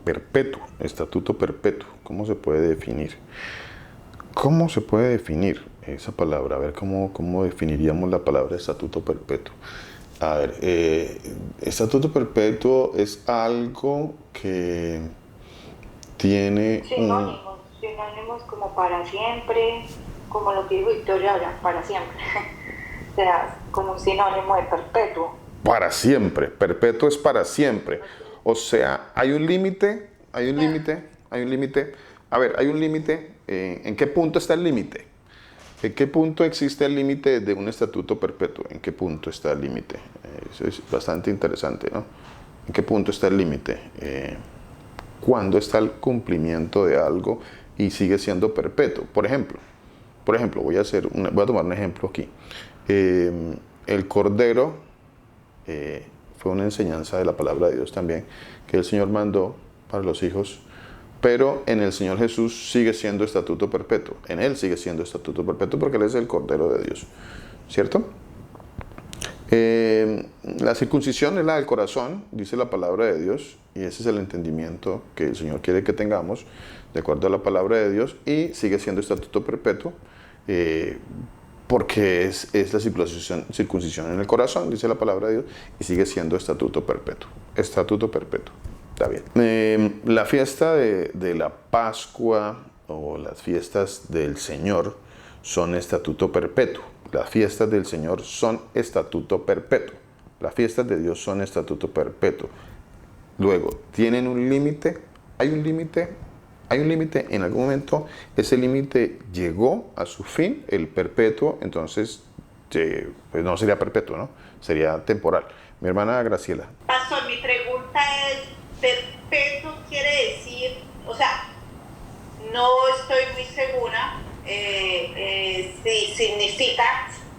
perpetuo, estatuto perpetuo? ¿Cómo se puede definir? ¿Cómo se puede definir esa palabra? A ver, ¿cómo definiríamos la palabra estatuto perpetuo? A ver, estatuto perpetuo es algo que tiene sinónimos como para siempre, como lo que dijo Victoria ahora, para siempre. O sea, como un sinónimo de perpetuo. Para siempre, perpetuo es para siempre. O sea, hay un límite. A ver, hay un límite. ¿En qué punto está el límite? ¿En qué punto existe el límite de un estatuto perpetuo? ¿En qué punto está el límite? Eso es bastante interesante, ¿no? ¿En qué punto está el límite? ¿Cuándo está el cumplimiento de algo y sigue siendo perpetuo? Por ejemplo, voy a tomar un ejemplo aquí. El Cordero fue una enseñanza de la palabra de Dios también, que el Señor mandó para los hijos pero en el Señor Jesús sigue siendo estatuto perpetuo. En Él sigue siendo estatuto perpetuo porque Él es el Cordero de Dios, ¿cierto? La circuncisión es la del corazón, dice la palabra de Dios, y ese es el entendimiento que el Señor quiere que tengamos, de acuerdo a la palabra de Dios, y sigue siendo estatuto perpetuo, porque es la circuncisión en el corazón, dice la palabra de Dios, y sigue siendo estatuto perpetuo. Estatuto perpetuo. Está bien. La fiesta de la Pascua o las fiestas del Señor son estatuto perpetuo. Las fiestas del Señor son estatuto perpetuo. Las fiestas de Dios son estatuto perpetuo. Luego, ¿tienen un límite? ¿Hay un límite? Hay un límite. En algún momento ese límite llegó a su fin, el perpetuo, entonces pues no sería perpetuo, ¿no? Sería temporal. Mi hermana Graciela. Pastor, mi pregunta es, perpetuo quiere decir, o sea, no estoy muy segura si significa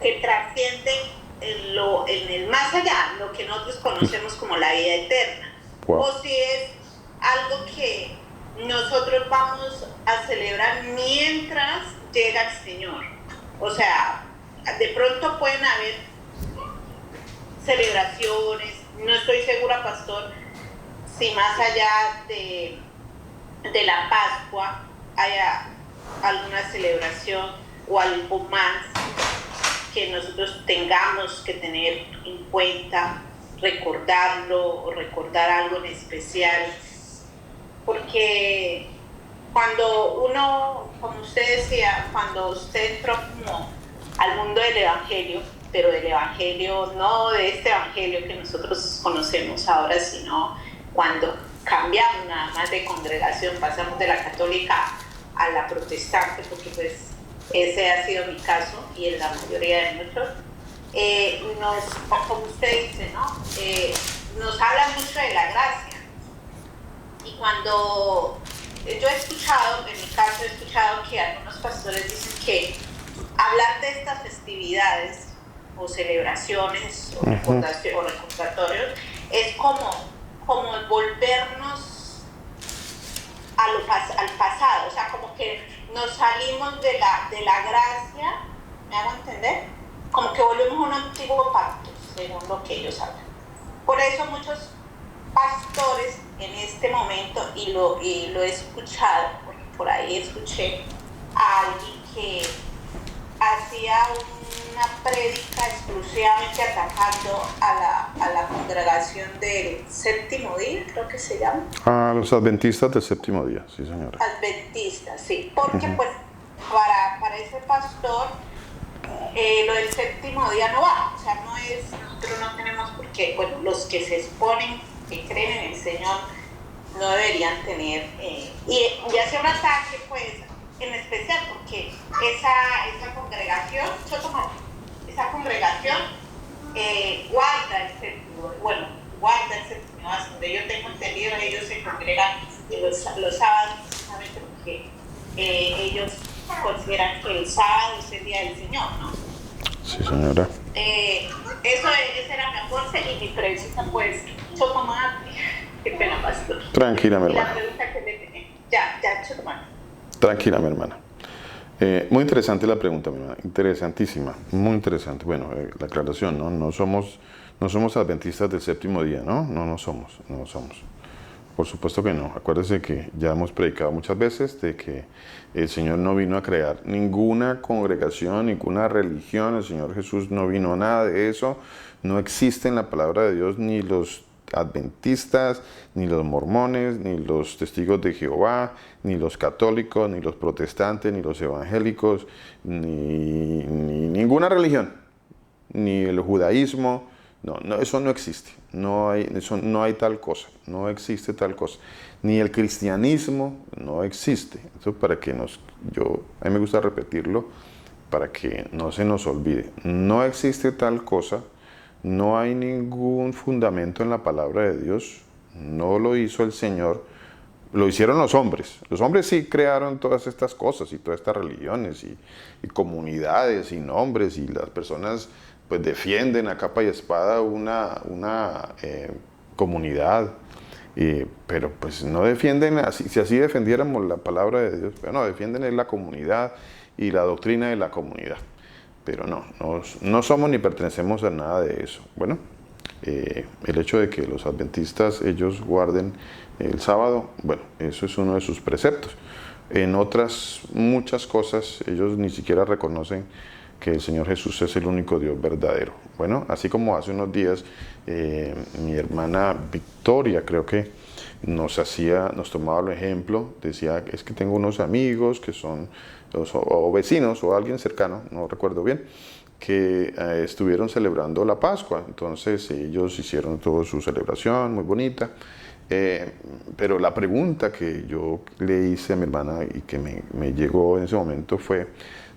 que trasciende en el más allá, lo que nosotros conocemos como la vida eterna, Wow. o si es algo que nosotros vamos a celebrar mientras llega el Señor. O sea, de pronto pueden haber celebraciones, no estoy segura, pastor, si más allá de la Pascua haya alguna celebración o algo más que nosotros tengamos que tener en cuenta, recordarlo o recordar algo en especial, porque cuando uno, como usted decía, cuando usted entró como al mundo del Evangelio, pero del Evangelio, no de este Evangelio que nosotros conocemos ahora, sino cuando cambiamos nada más de congregación, pasamos de la católica a la protestante, porque pues ese ha sido mi caso y en la mayoría de muchos, como usted dice, ¿no? Nos habla mucho de la gracia. Y cuando yo he escuchado, en mi caso he escuchado que algunos pastores dicen que hablar de estas festividades o celebraciones o recordatorios es como volvernos al pasado, o sea, como que nos salimos de la gracia, ¿me hago entender? Como que volvemos a un antiguo pacto, según lo que ellos hablan. Por eso muchos pastores en este momento, y lo he escuchado, porque por ahí escuché a alguien que hacía una prédica exclusivamente atacando a la congregación del séptimo día, creo que se llama. A los adventistas del séptimo día, sí señora. Adventistas, sí, porque pues para ese pastor lo del séptimo día no va, o sea, nosotros no tenemos por qué, bueno, los que se exponen, que creen en el Señor, no deberían tener, y hace un ataque pues en especial porque esa congregación, guarda el séptimo, hasta donde yo tengo entendido, ellos se congregan los sábados precisamente porque ellos consideran que el sábado es el día del Señor, ¿no? Sí, señora. Ese era mi aporte y mi pregunta, pues, chotomate. Qué pena, pastor. Tranquila, mi Y la hermana. pregunta que le tenía, ya, chotomate. Tranquila, mi hermana. Muy interesante la pregunta, mi hermana. Interesantísima, muy interesante. Bueno, la aclaración, ¿no? No somos adventistas del séptimo día, ¿no? No somos. Por supuesto que no. Acuérdese que ya hemos predicado muchas veces de que el Señor no vino a crear ninguna congregación, ninguna religión. El Señor Jesús no vino a nada de eso. No existe en la palabra de Dios ni los adventistas, ni los mormones, ni los testigos de Jehová, ni los católicos, ni los protestantes, ni los evangélicos, ni ninguna religión, ni el judaísmo. No, eso no existe. No hay tal cosa. No existe tal cosa. Ni el cristianismo no existe. Eso para que a mí me gusta repetirlo para que no se nos olvide. No existe tal cosa. No hay ningún fundamento en la palabra de Dios. No lo hizo el Señor. Lo hicieron los hombres. Los hombres sí crearon todas estas cosas y todas estas religiones y comunidades y nombres, y las personas pues defienden a capa y espada una comunidad Pero pues no defienden, si así defendiéramos la palabra de Dios, pero no, defienden la comunidad y la doctrina de la comunidad. Pero no somos ni pertenecemos a nada de eso. Bueno, el hecho de que los adventistas ellos guarden el sábado, bueno, eso es uno de sus preceptos. En otras muchas cosas ellos ni siquiera reconocen que el Señor Jesús es el único Dios verdadero. Bueno, así como hace unos días mi hermana Victoria creo que nos tomaba el ejemplo, decía, es que tengo unos amigos que son, o vecinos, o alguien cercano, no recuerdo bien, que estuvieron celebrando la Pascua. Entonces ellos hicieron toda su celebración muy bonita, pero la pregunta que yo le hice a mi hermana y que me llegó en ese momento fue,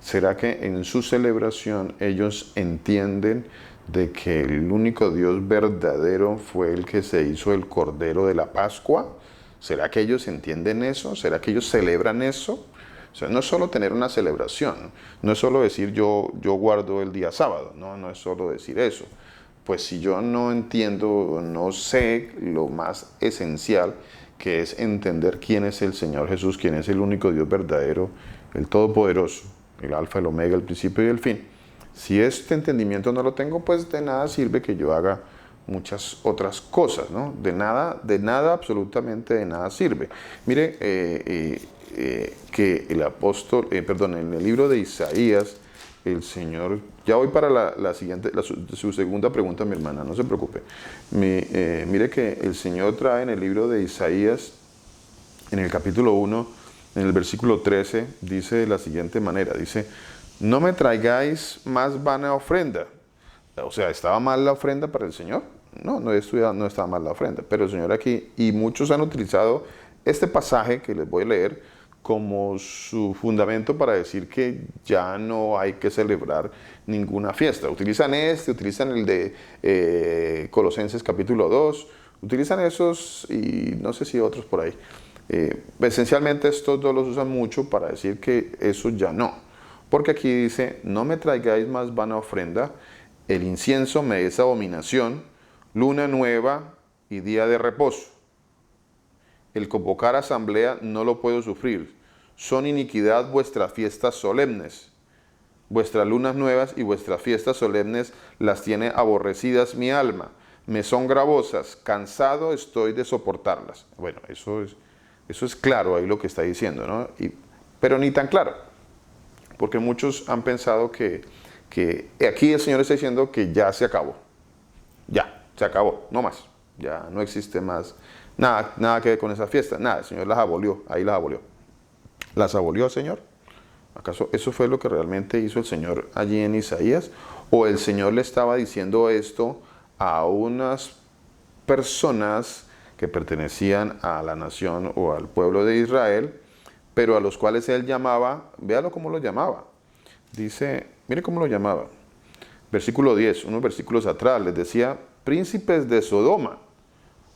¿será que en su celebración ellos entienden de que el único Dios verdadero fue el que se hizo el Cordero de la Pascua? ¿Será que ellos entienden eso? ¿Será que ellos celebran eso? O sea, no es solo tener una celebración, no es solo decir yo guardo el día sábado, no es solo decir eso. Pues si yo no entiendo, no sé lo más esencial, que es entender quién es el Señor Jesús, quién es el único Dios verdadero, el Todopoderoso, el Alfa, el Omega, el principio y el fin. Si este entendimiento no lo tengo, pues de nada sirve que yo haga muchas otras cosas, ¿no? De nada, absolutamente de nada sirve. Mire, que el apóstol, en el libro de Isaías, el Señor, ya voy para la siguiente, su segunda pregunta, mi hermana, no se preocupe. Mire que el Señor trae en el libro de Isaías, en el capítulo 1, en el versículo 13, dice de la siguiente manera, dice, no me traigáis más vana ofrenda. O sea, ¿estaba mal la ofrenda para el Señor? No estaba mal la ofrenda, pero el Señor aquí, y muchos han utilizado este pasaje que les voy a leer como su fundamento para decir que ya no hay que celebrar ninguna fiesta. Utilizan el de Colosenses capítulo 2, utilizan esos y no sé si otros por ahí. Esencialmente estos dos los usan mucho para decir que eso ya no. Porque aquí dice, no me traigáis más vana ofrenda, el incienso me es abominación, luna nueva y día de reposo. El convocar asamblea no lo puedo sufrir. Son iniquidad vuestras fiestas solemnes. Vuestras lunas nuevas y vuestras fiestas solemnes las tiene aborrecidas mi alma. Me son gravosas, cansado estoy de soportarlas. Bueno, eso es claro ahí lo que está diciendo, ¿no? Pero ni tan claro, porque muchos han pensado que aquí el Señor está diciendo que ya se acabó. Ya, se acabó, no más. Ya no existe más. Nada que ver con esa fiesta, nada, el Señor las abolió, ahí las abolió. ¿Las abolió el Señor? ¿Acaso eso fue lo que realmente hizo el Señor allí en Isaías? ¿O el Señor le estaba diciendo esto a unas personas que pertenecían a la nación o al pueblo de Israel, pero a los cuales él llamaba, véalo cómo lo llamaba? Dice, mire cómo lo llamaba. Versículo 10, unos versículos atrás, les decía, príncipes de Sodoma.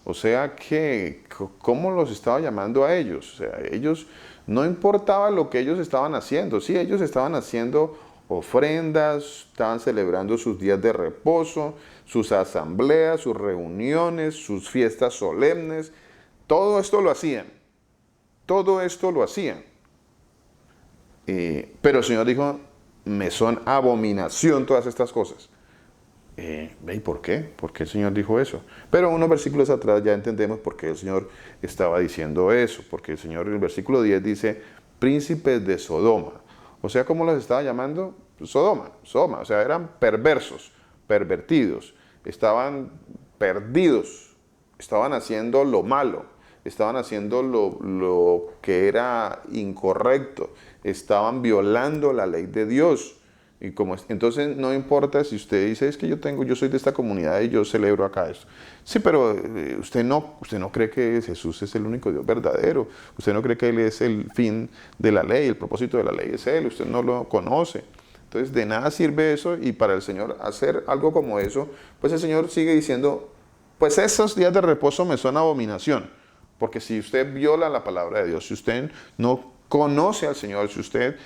O sea que, ¿cómo los estaba llamando a ellos? O sea, ellos, no importaba lo que ellos estaban haciendo. Sí, ellos estaban haciendo ofrendas, estaban celebrando sus días de reposo, sus asambleas, sus reuniones, sus fiestas solemnes. Todo esto lo hacían. Todo esto lo hacían. Pero el Señor dijo, me son abominación todas estas cosas. ¿Y por qué? ¿Por qué el Señor dijo eso? Pero unos versículos atrás ya entendemos por qué el Señor estaba diciendo eso. Porque el Señor en el versículo 10 dice, príncipes de Sodoma. O sea, ¿cómo los estaba llamando? Sodoma. O sea, eran perversos, pervertidos, estaban perdidos, estaban haciendo lo malo, estaban haciendo lo que era incorrecto, estaban violando la ley de Dios. Y entonces no importa si usted dice, es que yo soy de esta comunidad y yo celebro acá esto. Sí, pero usted no cree que Jesús es el único Dios verdadero. Usted no cree que Él es el fin de la ley, el propósito de la ley es Él. Usted no lo conoce. Entonces de nada sirve eso, y para el Señor hacer algo como eso, pues el Señor sigue diciendo, pues esos días de reposo me son abominación. Porque si usted viola la palabra de Dios, si usted no conoce al Señor, si usted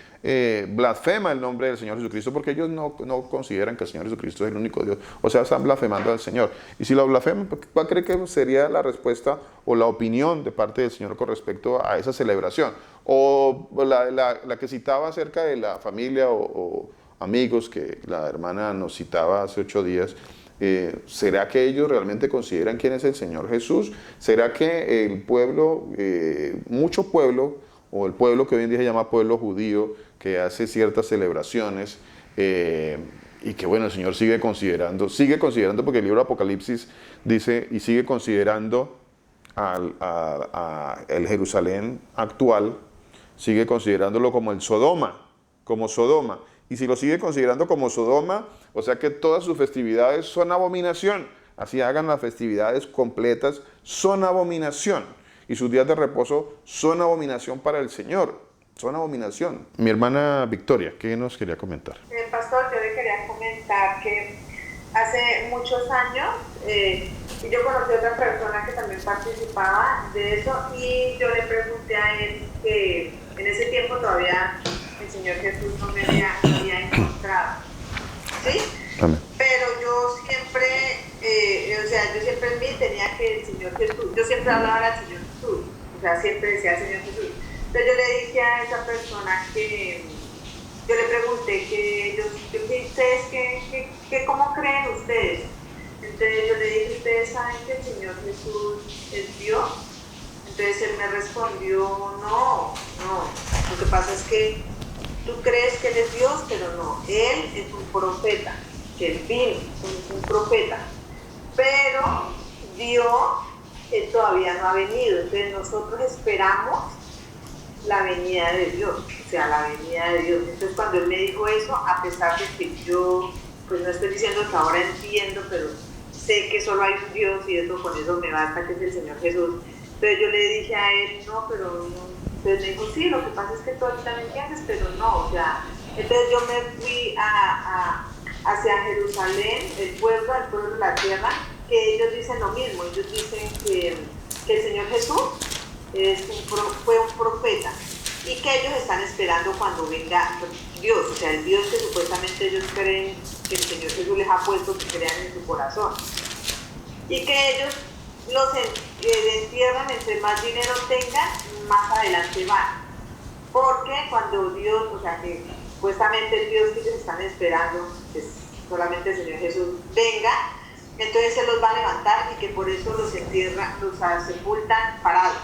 blasfema el nombre del Señor Jesucristo, porque ellos no consideran que el Señor Jesucristo es el único Dios, o sea, están blasfemando al Señor. Y si lo blasfeman, ¿cuál cree que sería la respuesta o la opinión de parte del Señor con respecto a esa celebración? O la que citaba acerca de la familia o amigos que la hermana nos citaba hace 8 días, ¿será que ellos realmente consideran quién es el Señor Jesús? ¿Será que el pueblo, mucho pueblo, o el pueblo que hoy en día se llama pueblo judío, que hace ciertas celebraciones, y que bueno, el Señor sigue considerando, porque el libro de Apocalipsis dice, y sigue considerando el Jerusalén actual, sigue considerándolo como Sodoma, y si lo sigue considerando como Sodoma, o sea que todas sus festividades son abominación, así hagan las festividades completas, son abominación, y sus días de reposo son abominación para el Señor, son abominación. Mi hermana Victoria, ¿qué nos quería comentar? Pastor, yo le quería comentar que hace muchos años yo conocí a otra persona que también participaba de eso, y yo le pregunté a él que en ese tiempo todavía el Señor Jesús no me había encontrado, ¿sí? Amén. Pero yo siempre, yo siempre en mí tenía que el Señor Jesús, yo siempre hablaba al Señor Jesús, o sea, siempre decía al Señor Jesús. Entonces yo le dije a esa persona que, yo le pregunté que ustedes, ¿cómo creen ustedes? Entonces yo le dije, ¿ustedes saben que el Señor Jesús es Dios? Entonces él me respondió, no, lo que pasa es que tú crees que Él es Dios, pero no, Él es un profeta, que Él vino, es un profeta, pero Dios, Él todavía no ha venido, entonces nosotros esperamos la venida de Dios, o sea, la venida de Dios. Entonces cuando Él me dijo eso, a pesar de que yo, pues no estoy diciendo que ahora entiendo, pero sé que solo hay un Dios y eso, con eso me basta, que es el Señor Jesús. Entonces yo le dije a él, no, pero no. Entonces me dijo, sí, lo que pasa es que tú ahorita me entiendes, pero no, o sea, entonces yo me fui hacia Jerusalén, el pueblo de la tierra, que ellos dicen lo mismo, ellos dicen que el Señor Jesús fue un profeta, y que ellos están esperando cuando venga Dios, o sea, el Dios que supuestamente ellos creen que el Señor Jesús les ha puesto, que crean en su corazón, y que ellos los entierran, entre más dinero tengan, más adelante van, porque cuando Dios, o sea, que supuestamente el Dios que ellos están esperando, que es solamente el Señor Jesús, venga, entonces Él los va a levantar, y que por eso los entierran, los sepultan parados,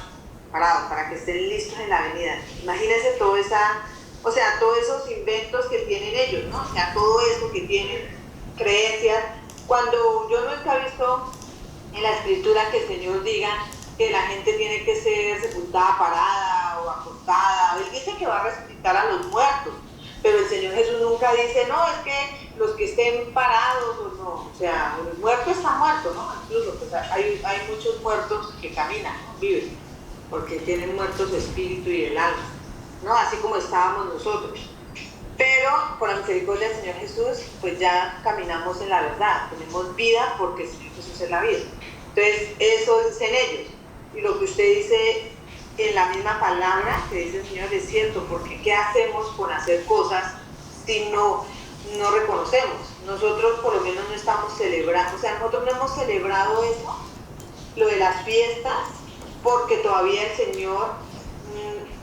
para que estén listos en la venida. Imagínense todos esos inventos que tienen ellos, ¿no? O sea, todo eso que tienen, creencias, cuando yo nunca he visto en la escritura que el Señor diga que la gente tiene que ser sepultada parada o acostada. Él dice que va a resucitar a los muertos, pero el Señor Jesús nunca dice, no, es que los que estén parados o no, o sea, el muerto está muerto, ¿no? Incluso pues, hay muchos muertos que caminan, ¿no? Viven, porque tienen muertos el espíritu y el alma, ¿no? Así como estábamos nosotros. Pero por la misericordia del Señor Jesús, pues ya caminamos en la verdad, tenemos vida porque el Señor Jesús es la vida. Entonces, eso dicen ellos. Y lo que usted dice en la misma palabra que dice el Señor es cierto, porque ¿qué hacemos con hacer cosas si no reconocemos? Nosotros por lo menos no estamos celebrando, o sea, nosotros no hemos celebrado eso, lo de las fiestas, porque todavía el Señor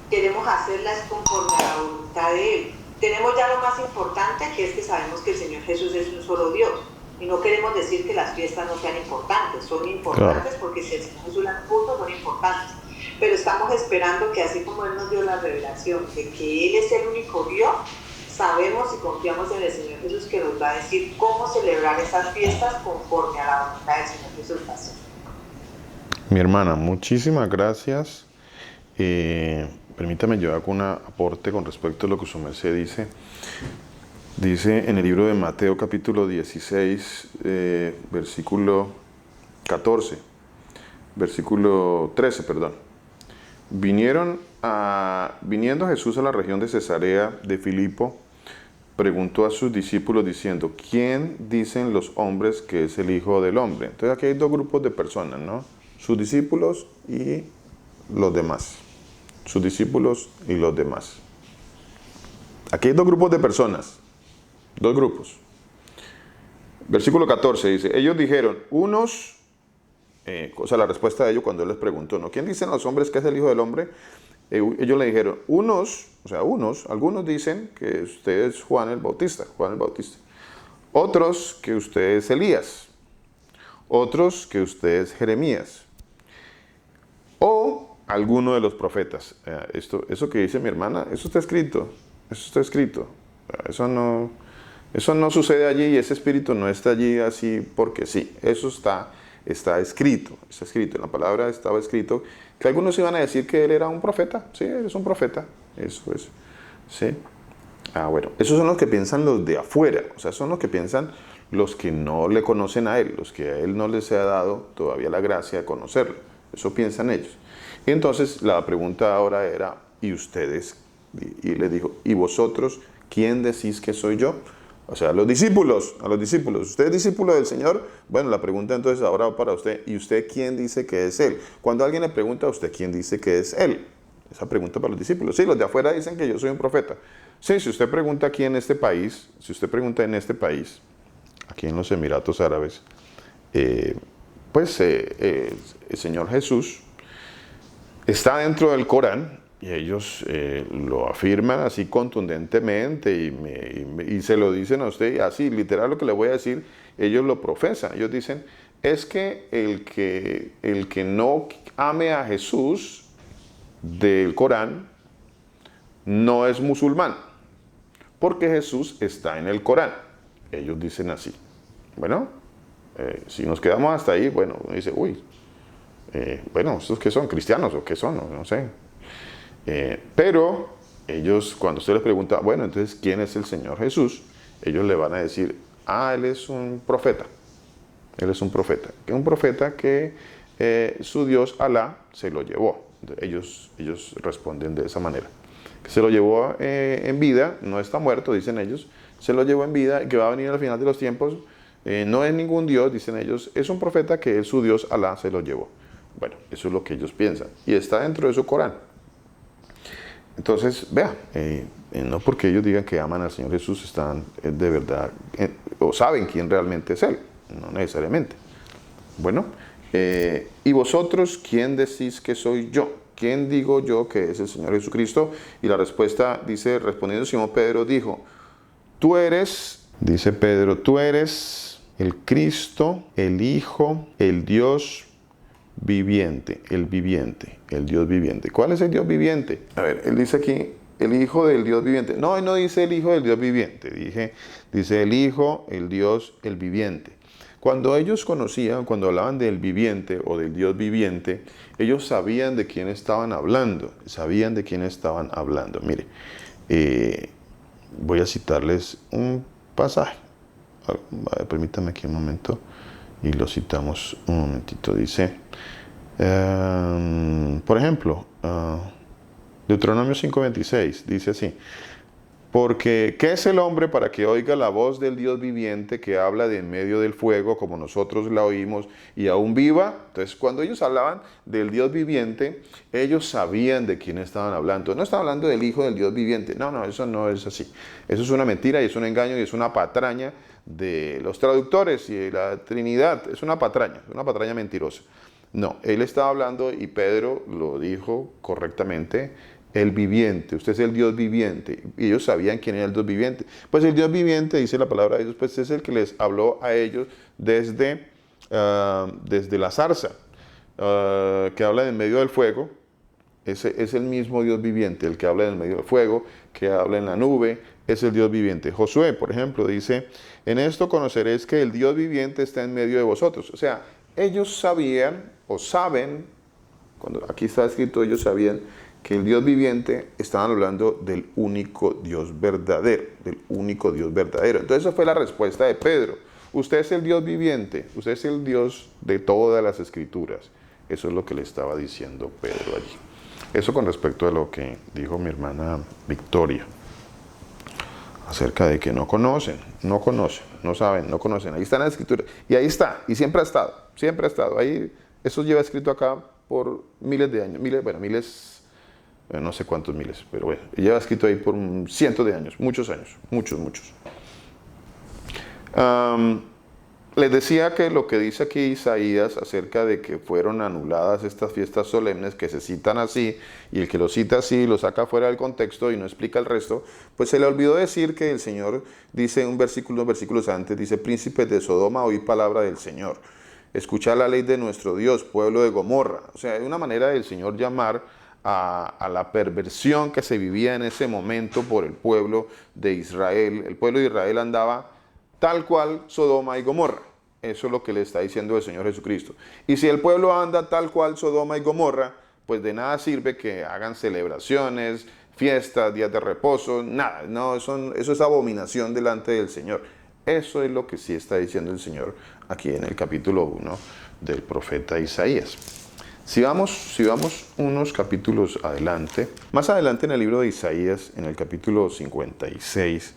queremos hacerlas conforme a la voluntad de Él. Tenemos ya lo más importante, que es que sabemos que el Señor Jesús es un solo Dios. Y no queremos decir que las fiestas no sean importantes, son importantes, claro, porque si el Señor Jesús las puso, son importantes. Pero estamos esperando que así como Él nos dio la revelación de que Él es el único Dios, sabemos y confiamos en el Señor Jesús, que nos va a decir cómo celebrar esas fiestas conforme a la voluntad del Señor Jesús. Mi hermana, muchísimas gracias. Permítame yo hago un aporte con respecto a lo que su merced dice. Dice en el libro de Mateo capítulo 16, versículo 14, versículo 13, perdón. Viniendo Jesús a la región de Cesarea de Filipo, preguntó a sus discípulos diciendo, ¿quién dicen los hombres que es el Hijo del Hombre? Entonces aquí hay dos grupos de personas, ¿no? Sus discípulos y los demás. sus discípulos y los demás. Aquí hay dos grupos de personas, dos grupos. Versículo 14 dice, ellos dijeron, unos, la respuesta de ellos cuando él les preguntó, ¿no? ¿Quién dicen los hombres que es el Hijo del Hombre? Ellos le dijeron, algunos dicen que usted es Juan el Bautista. Otros que usted es Elías. Otros que usted es Jeremías. O alguno de los profetas. Eso que dice mi hermana, eso está escrito. Eso no sucede allí y ese espíritu no está allí así porque sí. Eso está escrito. En la palabra estaba escrito que algunos iban a decir que él era un profeta. Sí, él es un profeta. Eso es. Sí. Bueno, esos son los que piensan los de afuera. O sea, son los que piensan los que no le conocen a él, los que a él no les ha dado todavía la gracia de conocerlo. Eso piensan ellos. Y entonces la pregunta ahora era, ¿y ustedes? Y le dijo, ¿y vosotros quién decís que soy yo? O sea, a los discípulos, ¿usted es discípulo del Señor? Bueno, la pregunta entonces ahora para usted, ¿y usted quién dice que es Él? Cuando alguien le pregunta a usted quién dice que es Él, esa pregunta para los discípulos. Sí, los de afuera dicen que yo soy un profeta. Sí, si usted pregunta aquí en este país, aquí en los Emiratos Árabes, el Señor Jesús está dentro del Corán y ellos lo afirman así contundentemente y se lo dicen a usted así, literal lo que le voy a decir, ellos lo profesan. Ellos dicen, es que el que no ame a Jesús del Corán no es musulmán, porque Jesús está en el Corán. Ellos dicen así. Bueno, si nos quedamos hasta ahí, bueno, uno dice, ¿estos qué son? ¿Cristianos o qué son? No sé. Pero ellos, cuando usted les pregunta, bueno, entonces, ¿quién es el Señor Jesús? Ellos le van a decir, Él es un profeta. Él es un profeta. Un profeta que su Dios, Alá, se lo llevó. Ellos responden de esa manera. Que se lo llevó en vida, no está muerto, dicen ellos. Se lo llevó en vida y que va a venir al final de los tiempos. No es ningún Dios, dicen ellos. Es un profeta que su Dios, Alá, se lo llevó. Bueno, eso es lo que ellos piensan. Y está dentro de su Corán. Entonces, vea, no porque ellos digan que aman al Señor Jesús, están de verdad, o saben quién realmente es Él. No necesariamente. Bueno, ¿y vosotros quién decís que soy yo? ¿Quién digo yo que es el Señor Jesucristo? Y la respuesta dice, respondiendo Simón Pedro, dijo, tú eres el Cristo, el Hijo, el Dios viviente, el Dios viviente. ¿Cuál es el Dios viviente? A ver, él dice aquí, el Hijo del Dios viviente. No, él no dice el Hijo del Dios viviente, dice el Hijo, el Dios, el viviente. Cuando ellos cuando hablaban del viviente o del Dios viviente, ellos sabían de quién estaban hablando, Mire, voy a citarles un pasaje. Permítame aquí un momento y lo citamos un momentito. Dice, por ejemplo, Deuteronomio 5:26, dice así, porque ¿qué es el hombre para que oiga la voz del Dios viviente que habla de en medio del fuego como nosotros la oímos y aún viva? Entonces, cuando ellos hablaban del Dios viviente, ellos sabían de quién estaban hablando. No estaban hablando del Hijo del Dios viviente. No, eso no es así. Eso es una mentira y es un engaño y es una patraña de los traductores y de la Trinidad. Es una patraña mentirosa. No, él estaba hablando y Pedro lo dijo correctamente, el viviente, usted es el Dios viviente. Y ellos sabían quién era el Dios viviente. Pues el Dios viviente, dice la palabra de Dios, pues es el que les habló a ellos desde la zarza, que habla en medio del fuego. Ese es el mismo Dios viviente, el que habla en medio del fuego, que habla en la nube, es el Dios viviente. Josué, por ejemplo, dice, en esto conoceréis que el Dios viviente está en medio de vosotros. O sea, ellos sabían o saben, cuando aquí está escrito, ellos sabían que el Dios viviente, estaban hablando del único Dios verdadero, Entonces esa fue la respuesta de Pedro. Usted es el Dios viviente, usted es el Dios de todas las Escrituras. Eso es lo que le estaba diciendo Pedro allí. Eso con respecto a lo que dijo mi hermana Victoria, acerca de que no conocen, no saben, no conocen. Ahí está en la Escritura, y ahí está, y siempre ha estado. Ahí, eso lleva escrito acá por miles de años, no sé cuántos miles, pero bueno, lleva escrito ahí por cientos de años, muchos años, muchos. Les decía que lo que dice aquí Isaías acerca de que fueron anuladas estas fiestas solemnes que se citan así, y el que lo cita así lo saca fuera del contexto y no explica el resto, pues se le olvidó decir que el Señor dice unos versículos antes, dice: príncipes de Sodoma, oíd palabra del Señor. Escuchad la ley de nuestro Dios, pueblo de Gomorra. O sea, es una manera del Señor llamar a la perversión que se vivía en ese momento por el pueblo de Israel. El pueblo de Israel andaba tal cual Sodoma y Gomorra. Eso es lo que le está diciendo el Señor Jesucristo. Y si el pueblo anda tal cual Sodoma y Gomorra, pues de nada sirve que hagan celebraciones, fiestas, días de reposo, nada. No, eso es abominación delante del Señor. Eso es lo que sí está diciendo el Señor aquí en el capítulo 1 del profeta Isaías. Si vamos unos capítulos adelante, más adelante en el libro de Isaías, en el capítulo 56,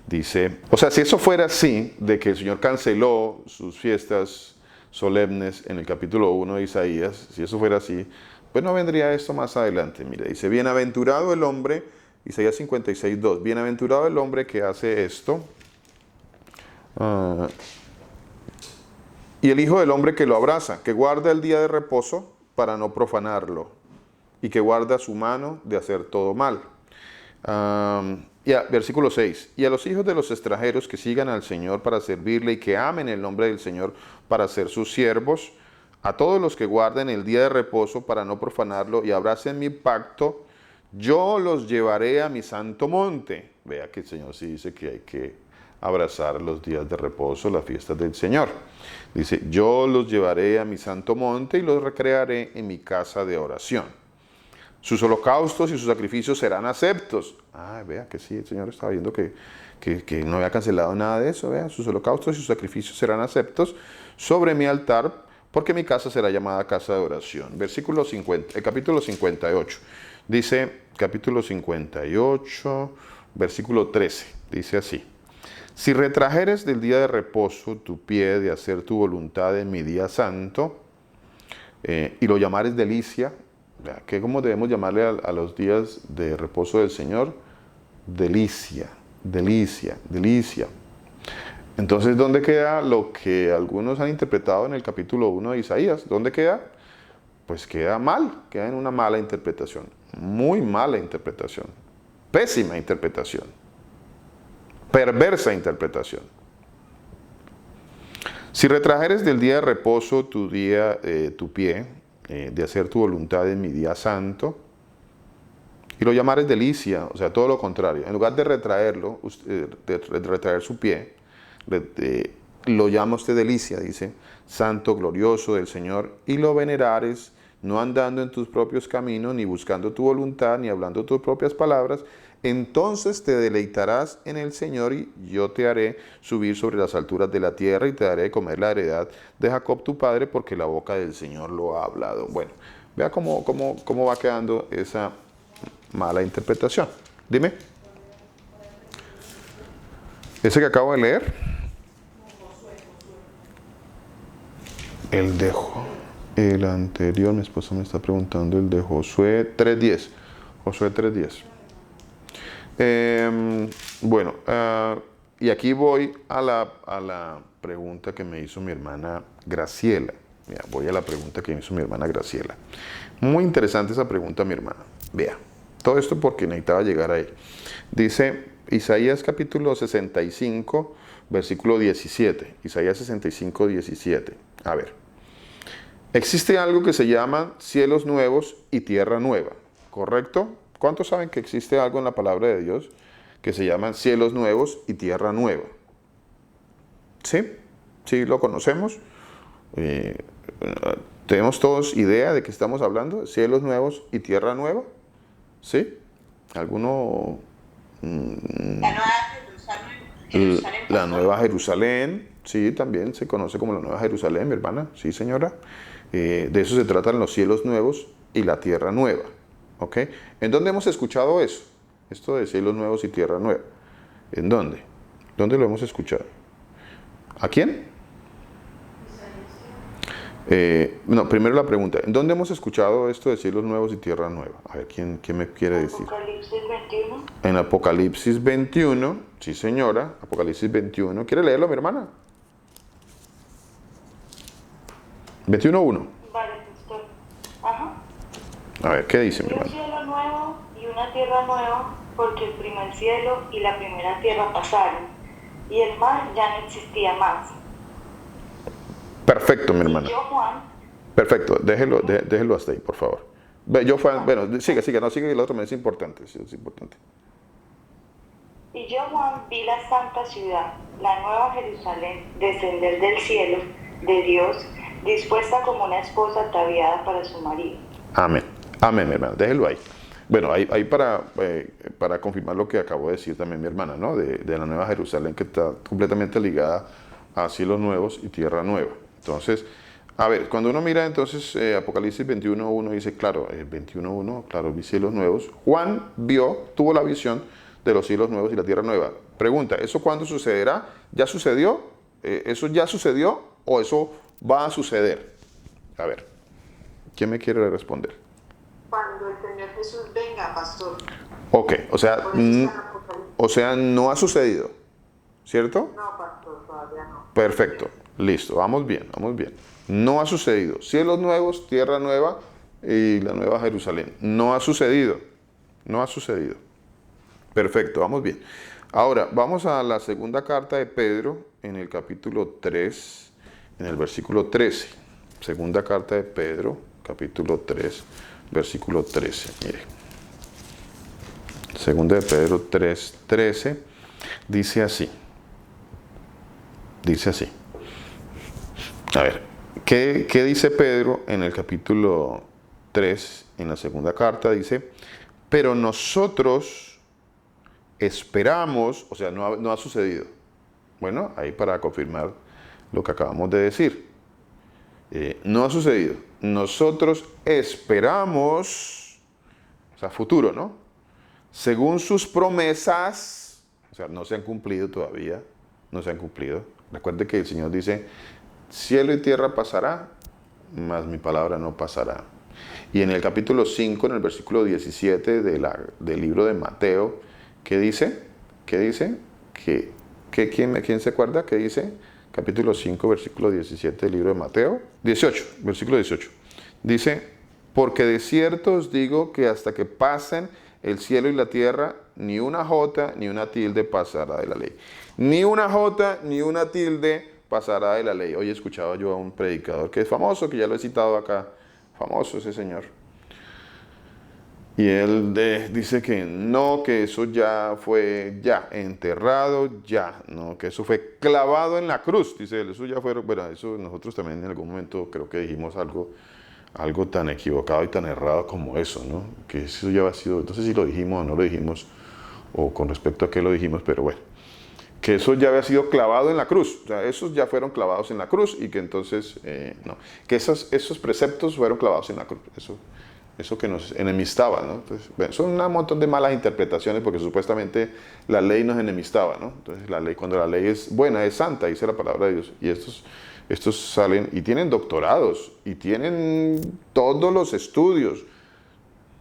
dice, o sea, si eso fuera así, de que el Señor canceló sus fiestas solemnes en el capítulo 1 de Isaías, si eso fuera así, pues no vendría esto más adelante. Mira, dice: bienaventurado el hombre, Isaías 56, 2, bienaventurado el hombre que hace esto, y el hijo del hombre que lo abraza, que guarda el día de reposo para no profanarlo, y que guarda su mano de hacer todo mal. Versículo 6, y a los hijos de los extranjeros que sigan al Señor para servirle y que amen el nombre del Señor para ser sus siervos, a todos los que guarden el día de reposo para no profanarlo y abracen mi pacto, yo los llevaré a mi santo monte. Vea que el Señor sí dice que hay que abrazar los días de reposo, las fiestas del Señor. Dice: yo los llevaré a mi santo monte y los recrearé en mi casa de oración. Sus holocaustos y sus sacrificios serán aceptos. Vea que sí, el Señor estaba viendo que no había cancelado nada de eso. Vea, sus holocaustos y sus sacrificios serán aceptos sobre mi altar, porque mi casa será llamada casa de oración. Capítulo 58. Dice, capítulo 58, versículo 13. Dice así: si retrajeres del día de reposo tu pie de hacer tu voluntad en mi día santo, y lo llamares delicia, ¿qué cómo debemos llamarle a los días de reposo del Señor? Delicia, delicia, delicia. Entonces, ¿dónde queda lo que algunos han interpretado en el capítulo 1 de Isaías? ¿Dónde queda? Pues queda mal, queda en una mala interpretación, muy mala interpretación, pésima interpretación, perversa interpretación. Si retrajeres del día de reposo tu pie, de hacer tu voluntad en mi día santo, y lo llamares delicia, o sea, todo lo contrario, en lugar de retraerlo, de retraer su pie, lo llama usted delicia, dice, santo, glorioso del Señor, y lo venerares, no andando en tus propios caminos, ni buscando tu voluntad, ni hablando tus propias palabras, entonces te deleitarás en el Señor, y yo te haré subir sobre las alturas de la tierra, y te daré de comer la heredad de Jacob tu padre, porque la boca del Señor lo ha hablado. Bueno, vea cómo va quedando esa mala interpretación. Dime. Ese que acabo de leer. El anterior, mi esposa me está preguntando, el de Josué 3.10. Josué 3.10. Bueno, y aquí voy a la pregunta que me hizo mi hermana Graciela. Mira, voy a la pregunta que me hizo mi hermana Graciela. Muy interesante esa pregunta, mi hermana. Vea, todo esto porque necesitaba llegar ahí. Dice Isaías capítulo 65, versículo 17. Isaías 65, 17. A ver. Existe algo que se llama cielos nuevos y tierra nueva, ¿correcto? ¿Cuántos saben que existe algo en la palabra de Dios que se llama cielos nuevos y tierra nueva? ¿Sí? ¿Sí lo conocemos? ¿Tenemos todos idea de qué estamos hablando? ¿Cielos nuevos y tierra nueva? ¿Sí? ¿Alguno? La Nueva Jerusalén. La Nueva Jerusalén, sí, también se conoce como la Nueva Jerusalén, mi hermana. Sí, señora. De eso se tratan los cielos nuevos y la tierra nueva. ¿Ok? ¿En dónde hemos escuchado eso? Esto de cielos nuevos y tierra nueva. ¿En dónde? ¿Dónde lo hemos escuchado? ¿A quién? No, primero la pregunta. ¿En dónde hemos escuchado esto de cielos nuevos y tierra nueva? A ver, ¿quién me quiere decir? Apocalipsis 21. En Apocalipsis 21, sí señora, Apocalipsis 21. ¿Quiere leerlo, mi hermana? 21:1. Vale, pastor. Ajá. A ver, ¿qué dice mi Y un hermana? cielo nuevo y una tierra nueva, porque el primer cielo y la primera tierra pasaron, y el mar ya no existía más. Perfecto, mi Y hermana. yo, Juan, Perfecto, déjelo hasta ahí, por favor. Bueno, sigue, no, sigue, el otro me es importante, sí, es importante. y yo, Juan, vi la santa ciudad, la nueva Jerusalén, descender del cielo de Dios, dispuesta como una esposa ataviada para su marido. Amén, amén, mi hermana, déjelo ahí. Bueno, ahí para confirmar lo que acabo de decir también mi hermana, ¿no? De la nueva Jerusalén que está completamente ligada a cielos nuevos y tierra nueva. Entonces, a ver, cuando uno mira entonces Apocalipsis 21:1 dice, claro, 21:1, claro, vi cielos nuevos. Juan tuvo la visión de los cielos nuevos y la tierra nueva. Pregunta, ¿eso cuándo sucederá? ¿Ya sucedió? ¿Eso ya sucedió o eso va a suceder? A ver, ¿quién me quiere responder? Cuando el Señor Jesús venga, pastor. Ok, o sea, Por eso está en Apocalipsis. no ha sucedido, ¿cierto? No, pastor, todavía no. Perfecto, listo, vamos bien, vamos bien. No ha sucedido. Cielos nuevos, tierra nueva y la nueva Jerusalén. No ha sucedido, no ha sucedido. Perfecto, vamos bien. Ahora, vamos a la segunda carta de Pedro en el capítulo 3, en el versículo 13. Segunda carta de Pedro, capítulo 3, versículo 13. Mire. Segunda de Pedro 3, 13. Dice así. Dice así. A ver, ¿qué dice Pedro en el capítulo 3, en la segunda carta? Dice, pero nosotros esperamos, o sea, no ha sucedido. Bueno, ahí para confirmar lo que acabamos de decir. No ha sucedido. Nosotros esperamos, o sea, futuro, ¿no? Según sus promesas, o sea, no se han cumplido todavía, no se han cumplido. Recuerde que el Señor dice, cielo y tierra pasará, mas mi palabra no pasará. Y en el capítulo 5, en el versículo 17 del libro de Mateo, ¿qué dice? ¿Qué dice? ¿Quién se acuerda? ¿Qué dice? Capítulo 5, versículo 17 del libro de Mateo. 18, versículo 18. Dice, porque de cierto os digo que hasta que pasen el cielo y la tierra, ni una jota ni una tilde pasará de la ley. Ni una jota ni una tilde pasará de la ley. Hoy escuchaba yo a un predicador que es famoso, que ya lo he citado acá. Famoso ese señor. Y él dice que no, que eso ya fue enterrado, no, que eso fue clavado en la cruz, dice él. Eso ya fue, bueno, eso nosotros también en algún momento creo que dijimos algo tan equivocado y tan errado como eso, ¿no? Que eso ya ha sido, no sé si lo dijimos o no lo dijimos, o con respecto a qué lo dijimos, pero bueno, que eso ya había sido clavado en la cruz, o sea, esos ya fueron clavados en la cruz y que entonces, no, que esos preceptos fueron clavados en la cruz, eso que nos enemistaba, ¿no? Entonces, bueno, son un montón de malas interpretaciones porque supuestamente la ley nos enemistaba, ¿no? Entonces, cuando la ley es buena, es santa, dice la palabra de Dios, y estos salen y tienen doctorados y tienen todos los estudios,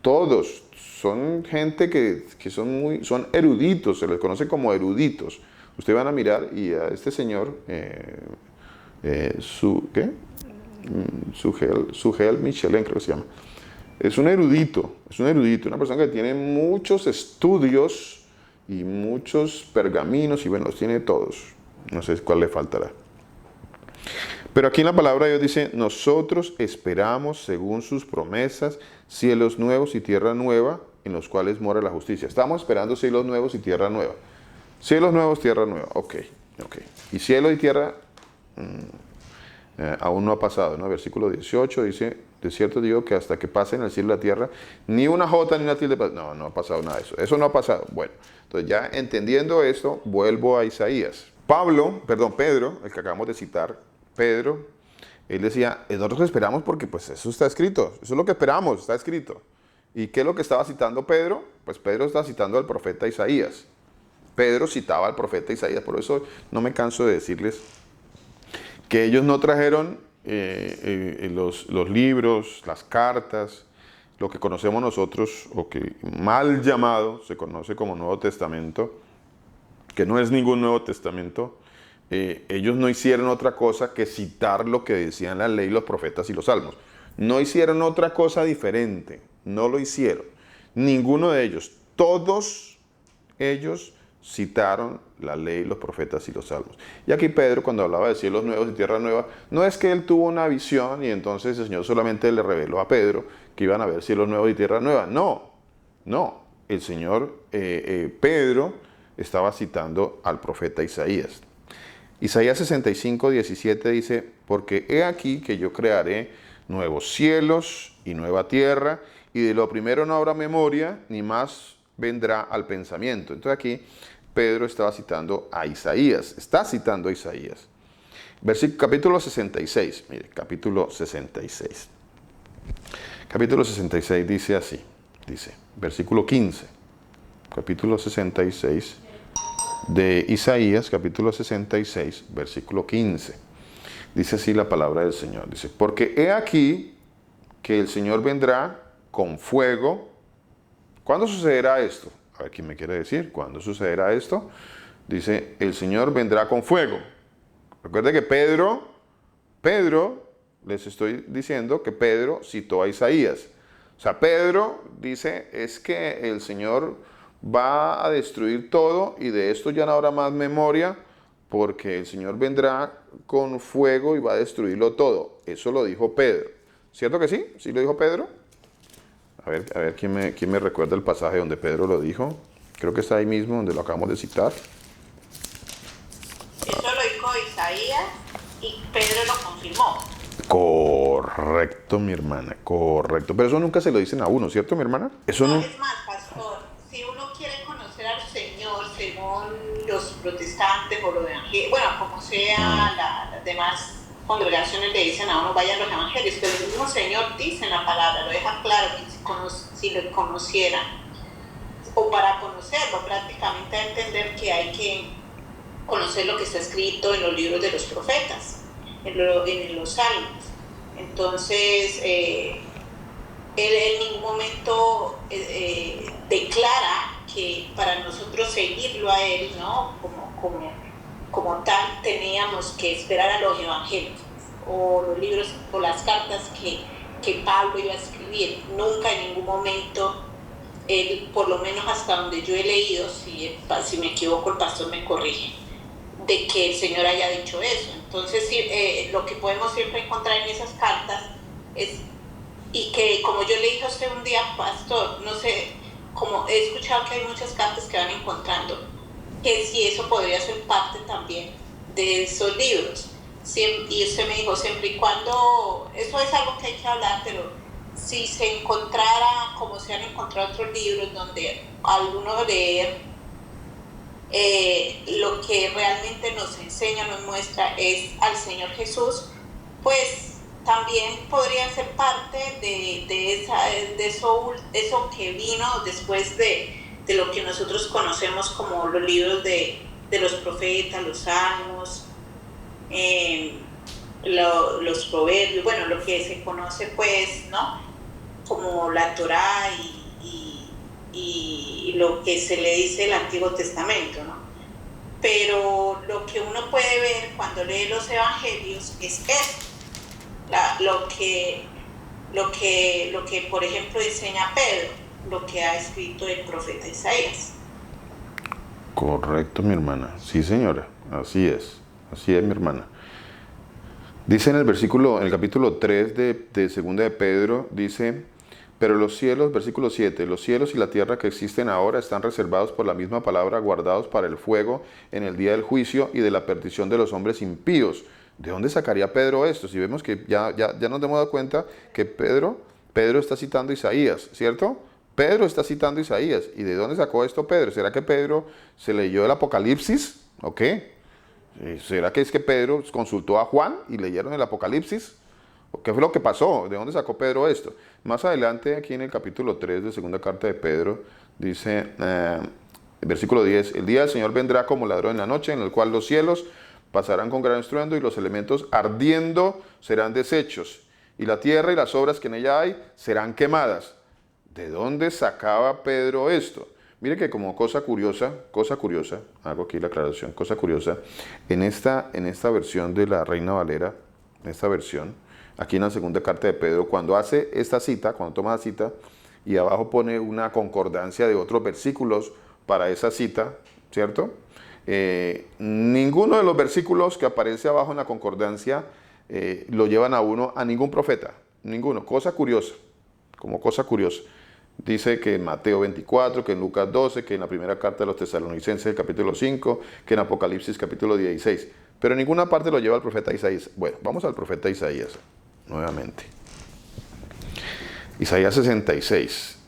todos, son gente que son eruditos, se les conoce como eruditos. Ustedes van a mirar y a este señor, Sugel Michelin creo que se llama. Es un erudito, una persona que tiene muchos estudios y muchos pergaminos y bueno, los tiene todos. No sé cuál le faltará. Pero aquí en la palabra Dios dice, nosotros esperamos según sus promesas cielos nuevos y tierra nueva en los cuales mora la justicia. Estamos esperando cielos nuevos y tierra nueva. Cielos nuevos, tierra nueva. Ok. Y cielo y tierra aún no ha pasado, ¿no? Versículo 18 dice, de cierto digo que hasta que pasen el cielo y la tierra, ni una jota ni una tilde. No ha pasado nada de eso. Eso no ha pasado. Bueno, entonces ya entendiendo esto, vuelvo a Isaías. Pedro, el que acabamos de citar, Pedro, él decía, nosotros esperamos porque pues eso está escrito. Eso es lo que esperamos, está escrito. ¿Y qué es lo que estaba citando Pedro? Pues Pedro está citando al profeta Isaías. Pedro citaba al profeta Isaías, por eso no me canso de decirles que ellos no trajeron los libros, las cartas, lo que conocemos nosotros, o que mal llamado se conoce como Nuevo Testamento, que no es ningún Nuevo Testamento, ellos no hicieron otra cosa que citar lo que decían la ley, los profetas y los salmos. No hicieron otra cosa diferente, no lo hicieron. Ninguno de ellos, todos ellos citaron la ley, los profetas y los salmos. Y aquí Pedro, cuando hablaba de cielos nuevos y tierra nueva, no es que él tuvo una visión y entonces el Señor solamente le reveló a Pedro que iban a haber cielos nuevos y tierra nueva. No, no. El Señor, Pedro, estaba citando al profeta Isaías. Isaías 65, 17 dice, porque he aquí que yo crearé nuevos cielos y nueva tierra, y de lo primero no habrá memoria, ni más vendrá al pensamiento. Entonces aquí Pedro estaba citando a Isaías, está citando a Isaías. Capítulo 66, mire, capítulo 66. Capítulo 66 dice así, dice, versículo 15, capítulo 66 de Isaías, capítulo 66, versículo 15. Dice así la palabra del Señor, dice, porque he aquí que el Señor vendrá con fuego. ¿Cuándo sucederá esto? A ver, ¿quién me quiere decir? ¿Cuándo sucederá esto? Dice, el Señor vendrá con fuego. Recuerde que Pedro, les estoy diciendo que Pedro citó a Isaías. O sea, Pedro dice, es que el Señor va a destruir todo y de esto ya no habrá más memoria porque el Señor vendrá con fuego y va a destruirlo todo. Eso lo dijo Pedro. ¿Cierto que sí? ¿Sí lo dijo Pedro? A ver ¿quién me recuerda el pasaje donde Pedro lo dijo? Creo que está ahí mismo donde lo acabamos de citar. Eso lo dijo Isaías y Pedro lo confirmó. Correcto, mi hermana, correcto. Pero eso nunca se lo dicen a uno, ¿cierto, mi hermana? Eso no. Es más, pastor, si uno quiere conocer al Señor según los protestantes o los evangélicos, bueno, como sea, las demás congregaciones le dicen a uno, vayan los evangelios, pero el mismo Señor dice en la palabra, lo deja claro, que si lo conocieran, o para conocerlo, prácticamente a entender que hay que conocer lo que está escrito en los libros de los profetas, en los salmos. Entonces, él en ningún momento declara que para nosotros seguirlo a él, ¿no? Como tal, teníamos que esperar a los evangelios o los libros o las cartas que Pablo iba a escribir. Nunca en ningún momento él, por lo menos hasta donde yo he leído, si me equivoco el pastor me corrige, de que el Señor haya dicho eso. Entonces, lo que podemos siempre encontrar en esas cartas es, y que como yo le dije a usted un día, pastor, no sé, como he escuchado que hay muchas cartas que van encontrando, que si eso podría ser parte también de esos libros. Y usted me dijo, siempre y cuando, eso es algo que hay que hablar, pero si se encontrara, como se han encontrado otros libros, donde alguno leer, lo que realmente nos enseña, nos muestra es al Señor Jesús, pues también podría ser parte de eso que vino después de lo que nosotros conocemos como los libros de los profetas, los salmos, los proverbios, bueno, lo que se conoce pues, ¿no? Como la Torá y lo que se le dice el Antiguo Testamento, ¿no? Pero lo que uno puede ver cuando lee los evangelios es esto, lo que por ejemplo enseña Pedro, lo que ha escrito el profeta Isaías. Correcto, mi hermana. Sí, señora, así es, mi hermana. Dice en el capítulo 3 de segunda de Pedro, dice, pero los cielos, versículo 7, los cielos y la tierra que existen ahora están reservados por la misma palabra, guardados para el fuego en el día del juicio y de la perdición de los hombres impíos. ¿De dónde sacaría Pedro esto? Si vemos que ya nos hemos dado cuenta que Pedro está citando a Isaías, ¿cierto? Pedro está citando a Isaías. ¿Y de dónde sacó esto Pedro? ¿Será que Pedro se leyó el Apocalipsis? ¿O qué? ¿Será que es que Pedro consultó a Juan y leyeron el Apocalipsis? ¿O qué fue lo que pasó? ¿De dónde sacó Pedro esto? Más adelante, aquí en el capítulo 3 de segunda carta de Pedro, dice, versículo 10, el día del Señor vendrá como ladrón en la noche, en el cual los cielos pasarán con gran estruendo y los elementos ardiendo serán deshechos y la tierra y las obras que en ella hay serán quemadas. ¿De dónde sacaba Pedro esto? Mire que como cosa curiosa, hago aquí la aclaración, cosa curiosa, en esta versión de la Reina Valera, en esta versión, aquí en la segunda carta de Pedro, cuando hace esta cita, cuando toma la cita, y abajo pone una concordancia de otros versículos para esa cita, ¿cierto? Ninguno de los versículos que aparece abajo en la concordancia lo llevan a uno a ningún profeta, ninguno, cosa curiosa, como cosa curiosa. Dice que en Mateo 24, que en Lucas 12, que en la primera carta de los Tesalonicenses, el capítulo 5, que en Apocalipsis capítulo 16. Pero en ninguna parte lo lleva el profeta Isaías. Bueno, vamos al profeta Isaías, nuevamente. Isaías 66,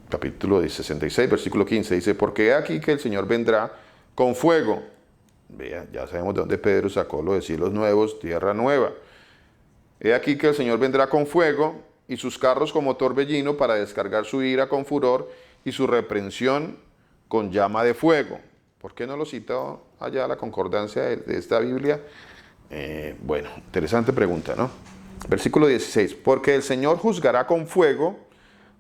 capítulo 66, versículo 15, dice, porque he aquí que el Señor vendrá con fuego. Vea, ya sabemos de dónde Pedro sacó lo de cielos nuevos, tierra nueva. He aquí que el Señor vendrá con fuego, y sus carros como torbellino para descargar su ira con furor y su reprensión con llama de fuego. ¿Por qué no lo cita allá la concordancia de esta Biblia? Bueno, interesante pregunta, ¿no? Versículo 16. Porque el Señor juzgará con fuego,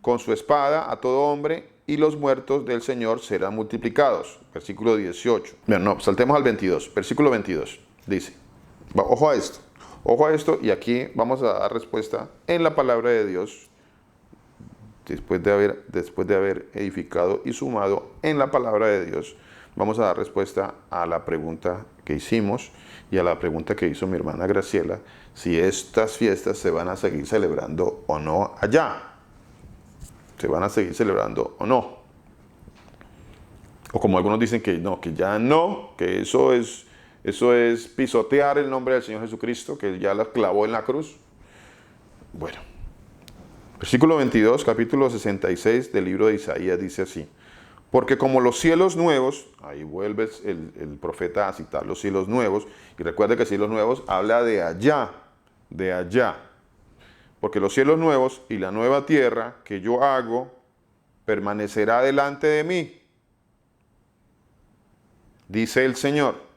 con su espada, a todo hombre, y los muertos del Señor serán multiplicados. Versículo 18. Bueno, no, saltemos al 22. Versículo 22. Dice, ojo a esto. Ojo a esto, y aquí vamos a dar respuesta en la palabra de Dios, después de haber edificado y sumado en la palabra de Dios, vamos a dar respuesta a la pregunta que hicimos y a la pregunta que hizo mi hermana Graciela, si estas fiestas se van a seguir celebrando o no allá. ¿Se van a seguir celebrando o no? O como algunos dicen que no, que ya no, que eso es pisotear el nombre del Señor Jesucristo, que ya la clavó en la cruz. Bueno, versículo 22, capítulo 66 del libro de Isaías dice así, porque como los cielos nuevos, ahí vuelve el profeta a citar los cielos nuevos, y recuerde que cielos nuevos habla de allá, porque los cielos nuevos y la nueva tierra que yo hago permanecerá delante de mí, dice el Señor.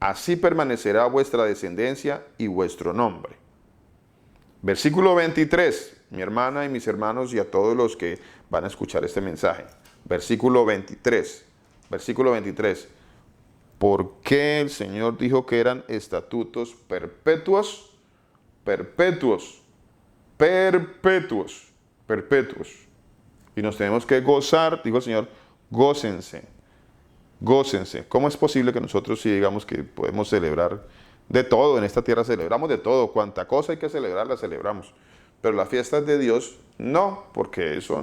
Así permanecerá vuestra descendencia y vuestro nombre. Versículo 23, mi hermana y mis hermanos y a todos los que van a escuchar este mensaje. Versículo 23. ¿Por qué el Señor dijo que eran estatutos perpetuos? Perpetuos. Y nos tenemos que gozar, dijo el Señor, gócense. ¿Cómo es posible que nosotros sí digamos que podemos celebrar de todo? En esta tierra celebramos de todo. Cuanta cosa hay que celebrar, la celebramos. Pero las fiestas de Dios, no, porque eso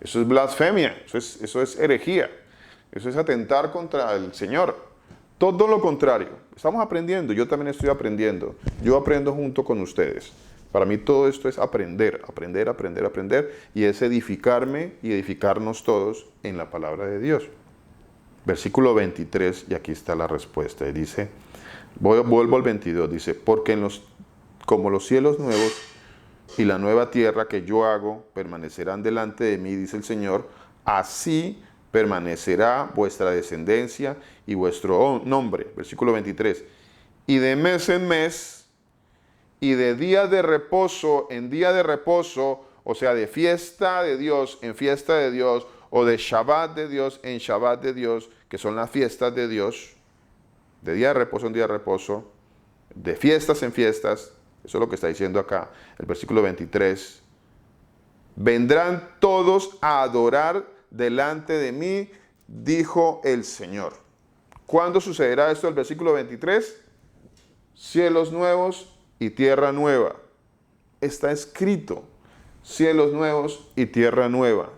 es blasfemia, eso es herejía, eso es atentar contra el Señor. Todo lo contrario, estamos aprendiendo, yo también estoy aprendiendo, yo aprendo junto con ustedes. Para mí todo esto es aprender, y es edificarme y edificarnos todos en la palabra de Dios. Versículo 23, y aquí está la respuesta, y dice, vuelvo al 22, dice, porque como los cielos nuevos y la nueva tierra que yo hago permanecerán delante de mí, dice el Señor, así permanecerá vuestra descendencia y vuestro nombre. Versículo 23, y de mes en mes, y de día de reposo en día de reposo, o sea, de fiesta de Dios en fiesta de Dios, o de Shabbat de Dios en Shabbat de Dios, que son las fiestas de Dios, de día de reposo en día de reposo, de fiestas en fiestas, eso es lo que está diciendo acá, el versículo 23, vendrán todos a adorar delante de mí, dijo el Señor. ¿Cuándo sucederá esto? El versículo 23, cielos nuevos y tierra nueva. Está escrito, cielos nuevos y tierra nueva.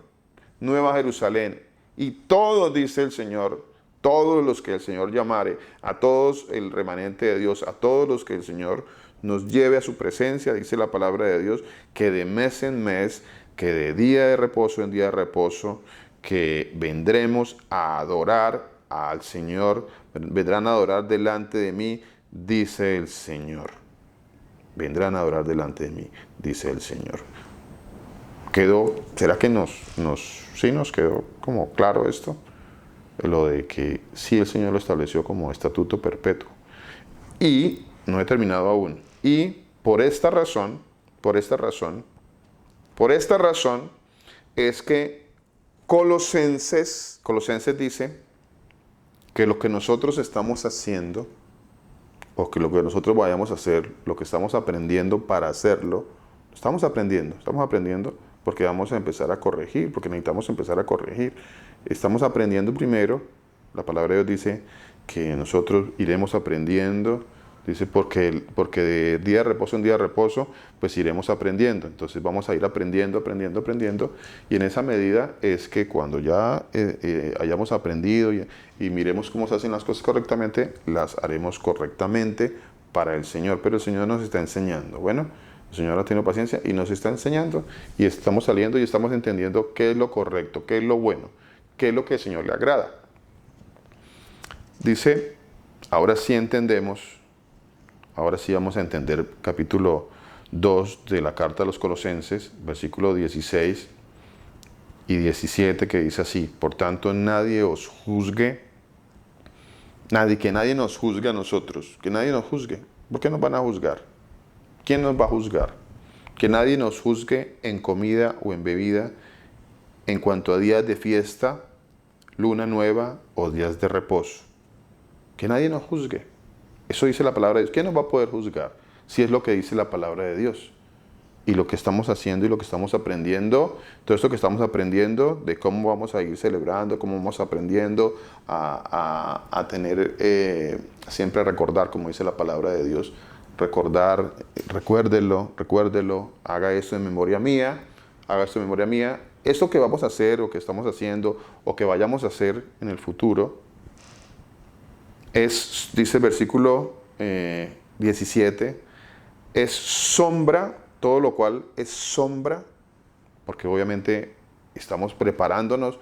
Nueva Jerusalén, y todos, dice el Señor, todos los que el Señor llamare, a todos el remanente de Dios, a todos los que el Señor nos lleve a su presencia, dice la palabra de Dios, que de mes en mes, que de día de reposo en día de reposo, que vendremos a adorar al Señor, vendrán a adorar delante de mí, dice el Señor. Vendrán a adorar delante de mí, dice el Señor. ¿Será que nos quedó como claro esto? lo de que sí el Señor lo estableció como estatuto perpetuo. Y no he terminado aún. Y por esta razón es que Colosenses dice que lo que nosotros estamos haciendo, o que lo que nosotros vayamos a hacer, lo que estamos aprendiendo para hacerlo, estamos aprendiendo porque vamos a empezar a corregir, porque necesitamos empezar a corregir. Estamos aprendiendo primero, la palabra de Dios dice que nosotros iremos aprendiendo, dice porque de día de reposo en día de reposo, pues iremos aprendiendo. Entonces vamos a ir aprendiendo, y en esa medida es que cuando ya hayamos aprendido y miremos cómo se hacen las cosas correctamente, las haremos correctamente para el Señor. Pero el Señor nos está enseñando. Bueno, el Señor ha tenido paciencia y nos está enseñando, y estamos saliendo y estamos entendiendo qué es lo correcto, qué es lo bueno, qué es lo que al Señor le agrada. Dice, ahora sí entendemos. Ahora sí vamos a entender capítulo 2 de la carta a los Colosenses, versículos 16 y 17, que dice así: por tanto, nadie os juzgue, que nadie nos juzgue a nosotros, que nadie nos juzgue. ¿Por qué nos van a juzgar? ¿Quién nos va a juzgar? Que nadie nos juzgue en comida o en bebida, en cuanto a días de fiesta, luna nueva o días de reposo. Que nadie nos juzgue. Eso dice la palabra de Dios. ¿Quién nos va a poder juzgar? Si es lo que dice la palabra de Dios. Y lo que estamos haciendo y lo que estamos aprendiendo, todo esto que estamos aprendiendo, de cómo vamos a ir celebrando, cómo vamos aprendiendo a tener, siempre a recordar, como dice la palabra de Dios, recordar, recuérdelo, haga esto en memoria mía, Esto que vamos a hacer o que estamos haciendo o que vayamos a hacer en el futuro, dice el versículo 17, es sombra, todo lo cual es sombra, porque obviamente estamos preparándonos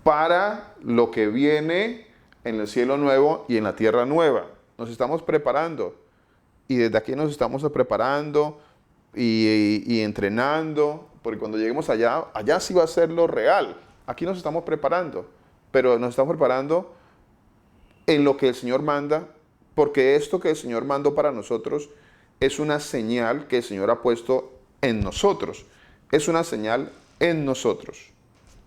para lo que viene en el cielo nuevo y en la tierra nueva. Nos estamos preparando, y desde aquí nos estamos preparando y entrenando, porque cuando lleguemos allá sí va a ser lo real. Aquí nos estamos preparando, pero nos estamos preparando en lo que el Señor manda, porque esto que el Señor mandó para nosotros es una señal que el Señor ha puesto en nosotros. Es una señal en nosotros.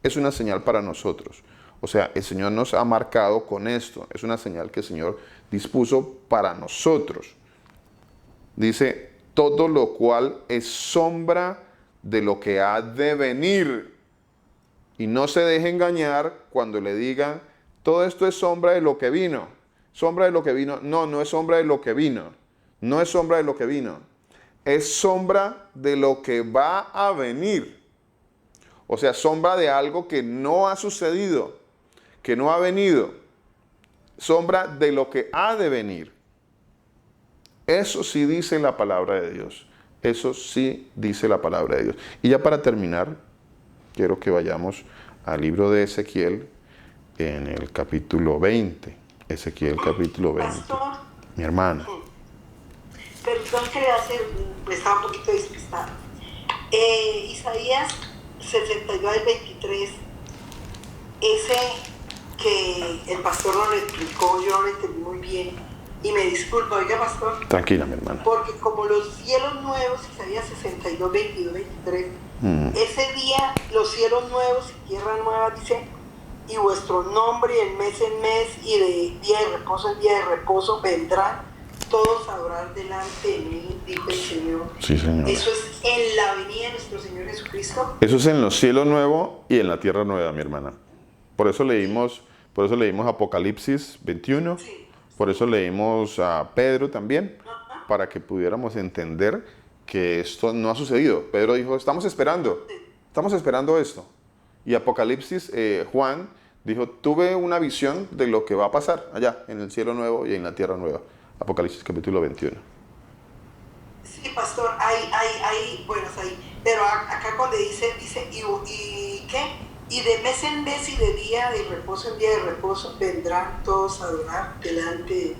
Es una señal para nosotros. O sea, el Señor nos ha marcado con esto. Es una señal que el Señor dispuso para nosotros. Dice, todo lo cual es sombra de lo que ha de venir. Y no se deje engañar cuando le digan, todo esto es sombra de lo que vino. Sombra de lo que vino. No es sombra de lo que vino. No es sombra de lo que vino. Es sombra de lo que va a venir. O sea, sombra de algo que no ha sucedido, que no ha venido. Sombra de lo que ha de venir. Eso sí dice la palabra de Dios. Eso sí dice la palabra de Dios. Y ya para terminar, quiero que vayamos al libro de Ezequiel en el capítulo 20. Ezequiel capítulo 20. Pastor, mi hermana. Perdón que le hace, estaba un poquito despistada. Isaías 62:23, ese que el pastor no lo explicó, yo no lo entendí muy bien. Y me disculpa, oiga, pastor. Tranquila, mi hermana. Porque como los cielos nuevos, Isaías 62:22-23, ese día los cielos nuevos y tierra nueva, dice, y vuestro nombre en mes, y de día de reposo en día de reposo vendrán todos a adorar delante de mí, dijo el Señor. Sí, Señor. Eso es en la venida de nuestro Señor Jesucristo. Eso es en los cielos nuevos y en la tierra nueva, mi hermana. Por eso leímos Apocalipsis 21. Sí. Por eso leímos a Pedro también, para que pudiéramos entender que esto no ha sucedido. Pedro dijo, estamos esperando esto. Y Apocalipsis, Juan dijo, tuve una visión de lo que va a pasar allá, en el cielo nuevo y en la tierra nueva. Apocalipsis capítulo 21. Sí, pastor, bueno, pero acá cuando dice, ¿y qué? Y de mes en mes y de día de reposo en día de reposo vendrán todos a adorar delante.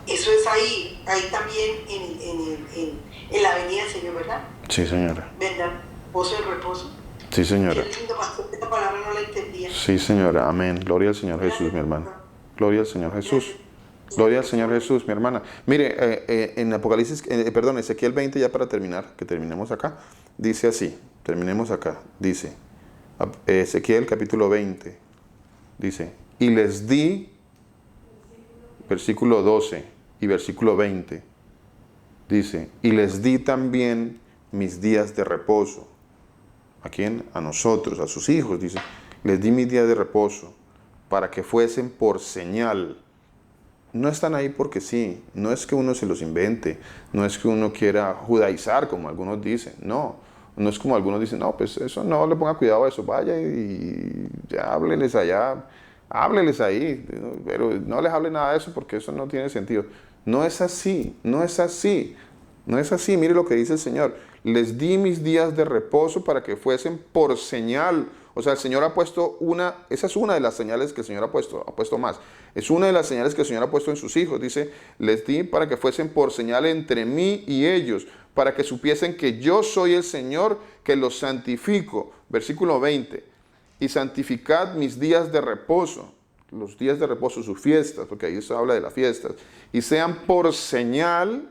Eso es ahí también en la venida del Señor, ¿verdad? Sí, señora. Vendrán reposo en reposo. Sí, señora. Qué lindo, pastor, esta palabra no la entendía. Sí, señora. Amén. Gloria al Señor Jesús, mi hermana. Gloria al Señor Jesús. Gloria al Señor Jesús, mi hermana. Mire, en Apocalipsis, perdón, Ezequiel 20, ya para terminar, que terminemos acá, dice así, terminemos acá, dice, Ezequiel capítulo 20, dice, y les di, versículo 12 y versículo 20, dice, y les di también mis días de reposo. ¿A quién? A nosotros, a sus hijos, dice, les di mis días de reposo para que fuesen por señal. No están ahí porque sí, no es que uno se los invente, no es que uno quiera judaizar como algunos dicen, no es como algunos dicen, no, pues eso no le ponga cuidado a eso, vaya y ya hábleles allá, hábleles ahí, pero no les hable nada de eso porque eso no tiene sentido. No es así, no es así, no es así, mire lo que dice el Señor, les di mis días de reposo para que fuesen por señal. O sea, el Señor ha puesto esa es una de las señales que el Señor ha puesto más. Es una de las señales que el Señor ha puesto en sus hijos. Dice, les di para que fuesen por señal entre mí y ellos, para que supiesen que yo soy el Señor que los santifico. Versículo 20, y santificad mis días de reposo. Los días de reposo, sus fiestas, porque ahí se habla de las fiestas, y sean por señal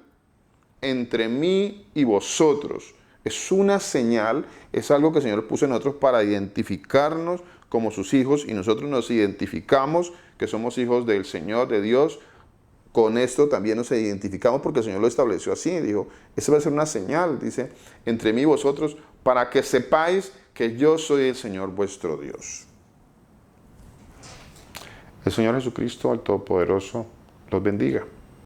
entre mí y vosotros. Es una señal, es algo que el Señor puso en nosotros para identificarnos como sus hijos y nosotros nos identificamos que somos hijos del Señor, de Dios. Con esto también nos identificamos porque el Señor lo estableció así. Dijo, esa va a ser una señal, dice, entre mí y vosotros, para que sepáis que yo soy el Señor vuestro Dios. El Señor Jesucristo, el Todopoderoso, los bendiga.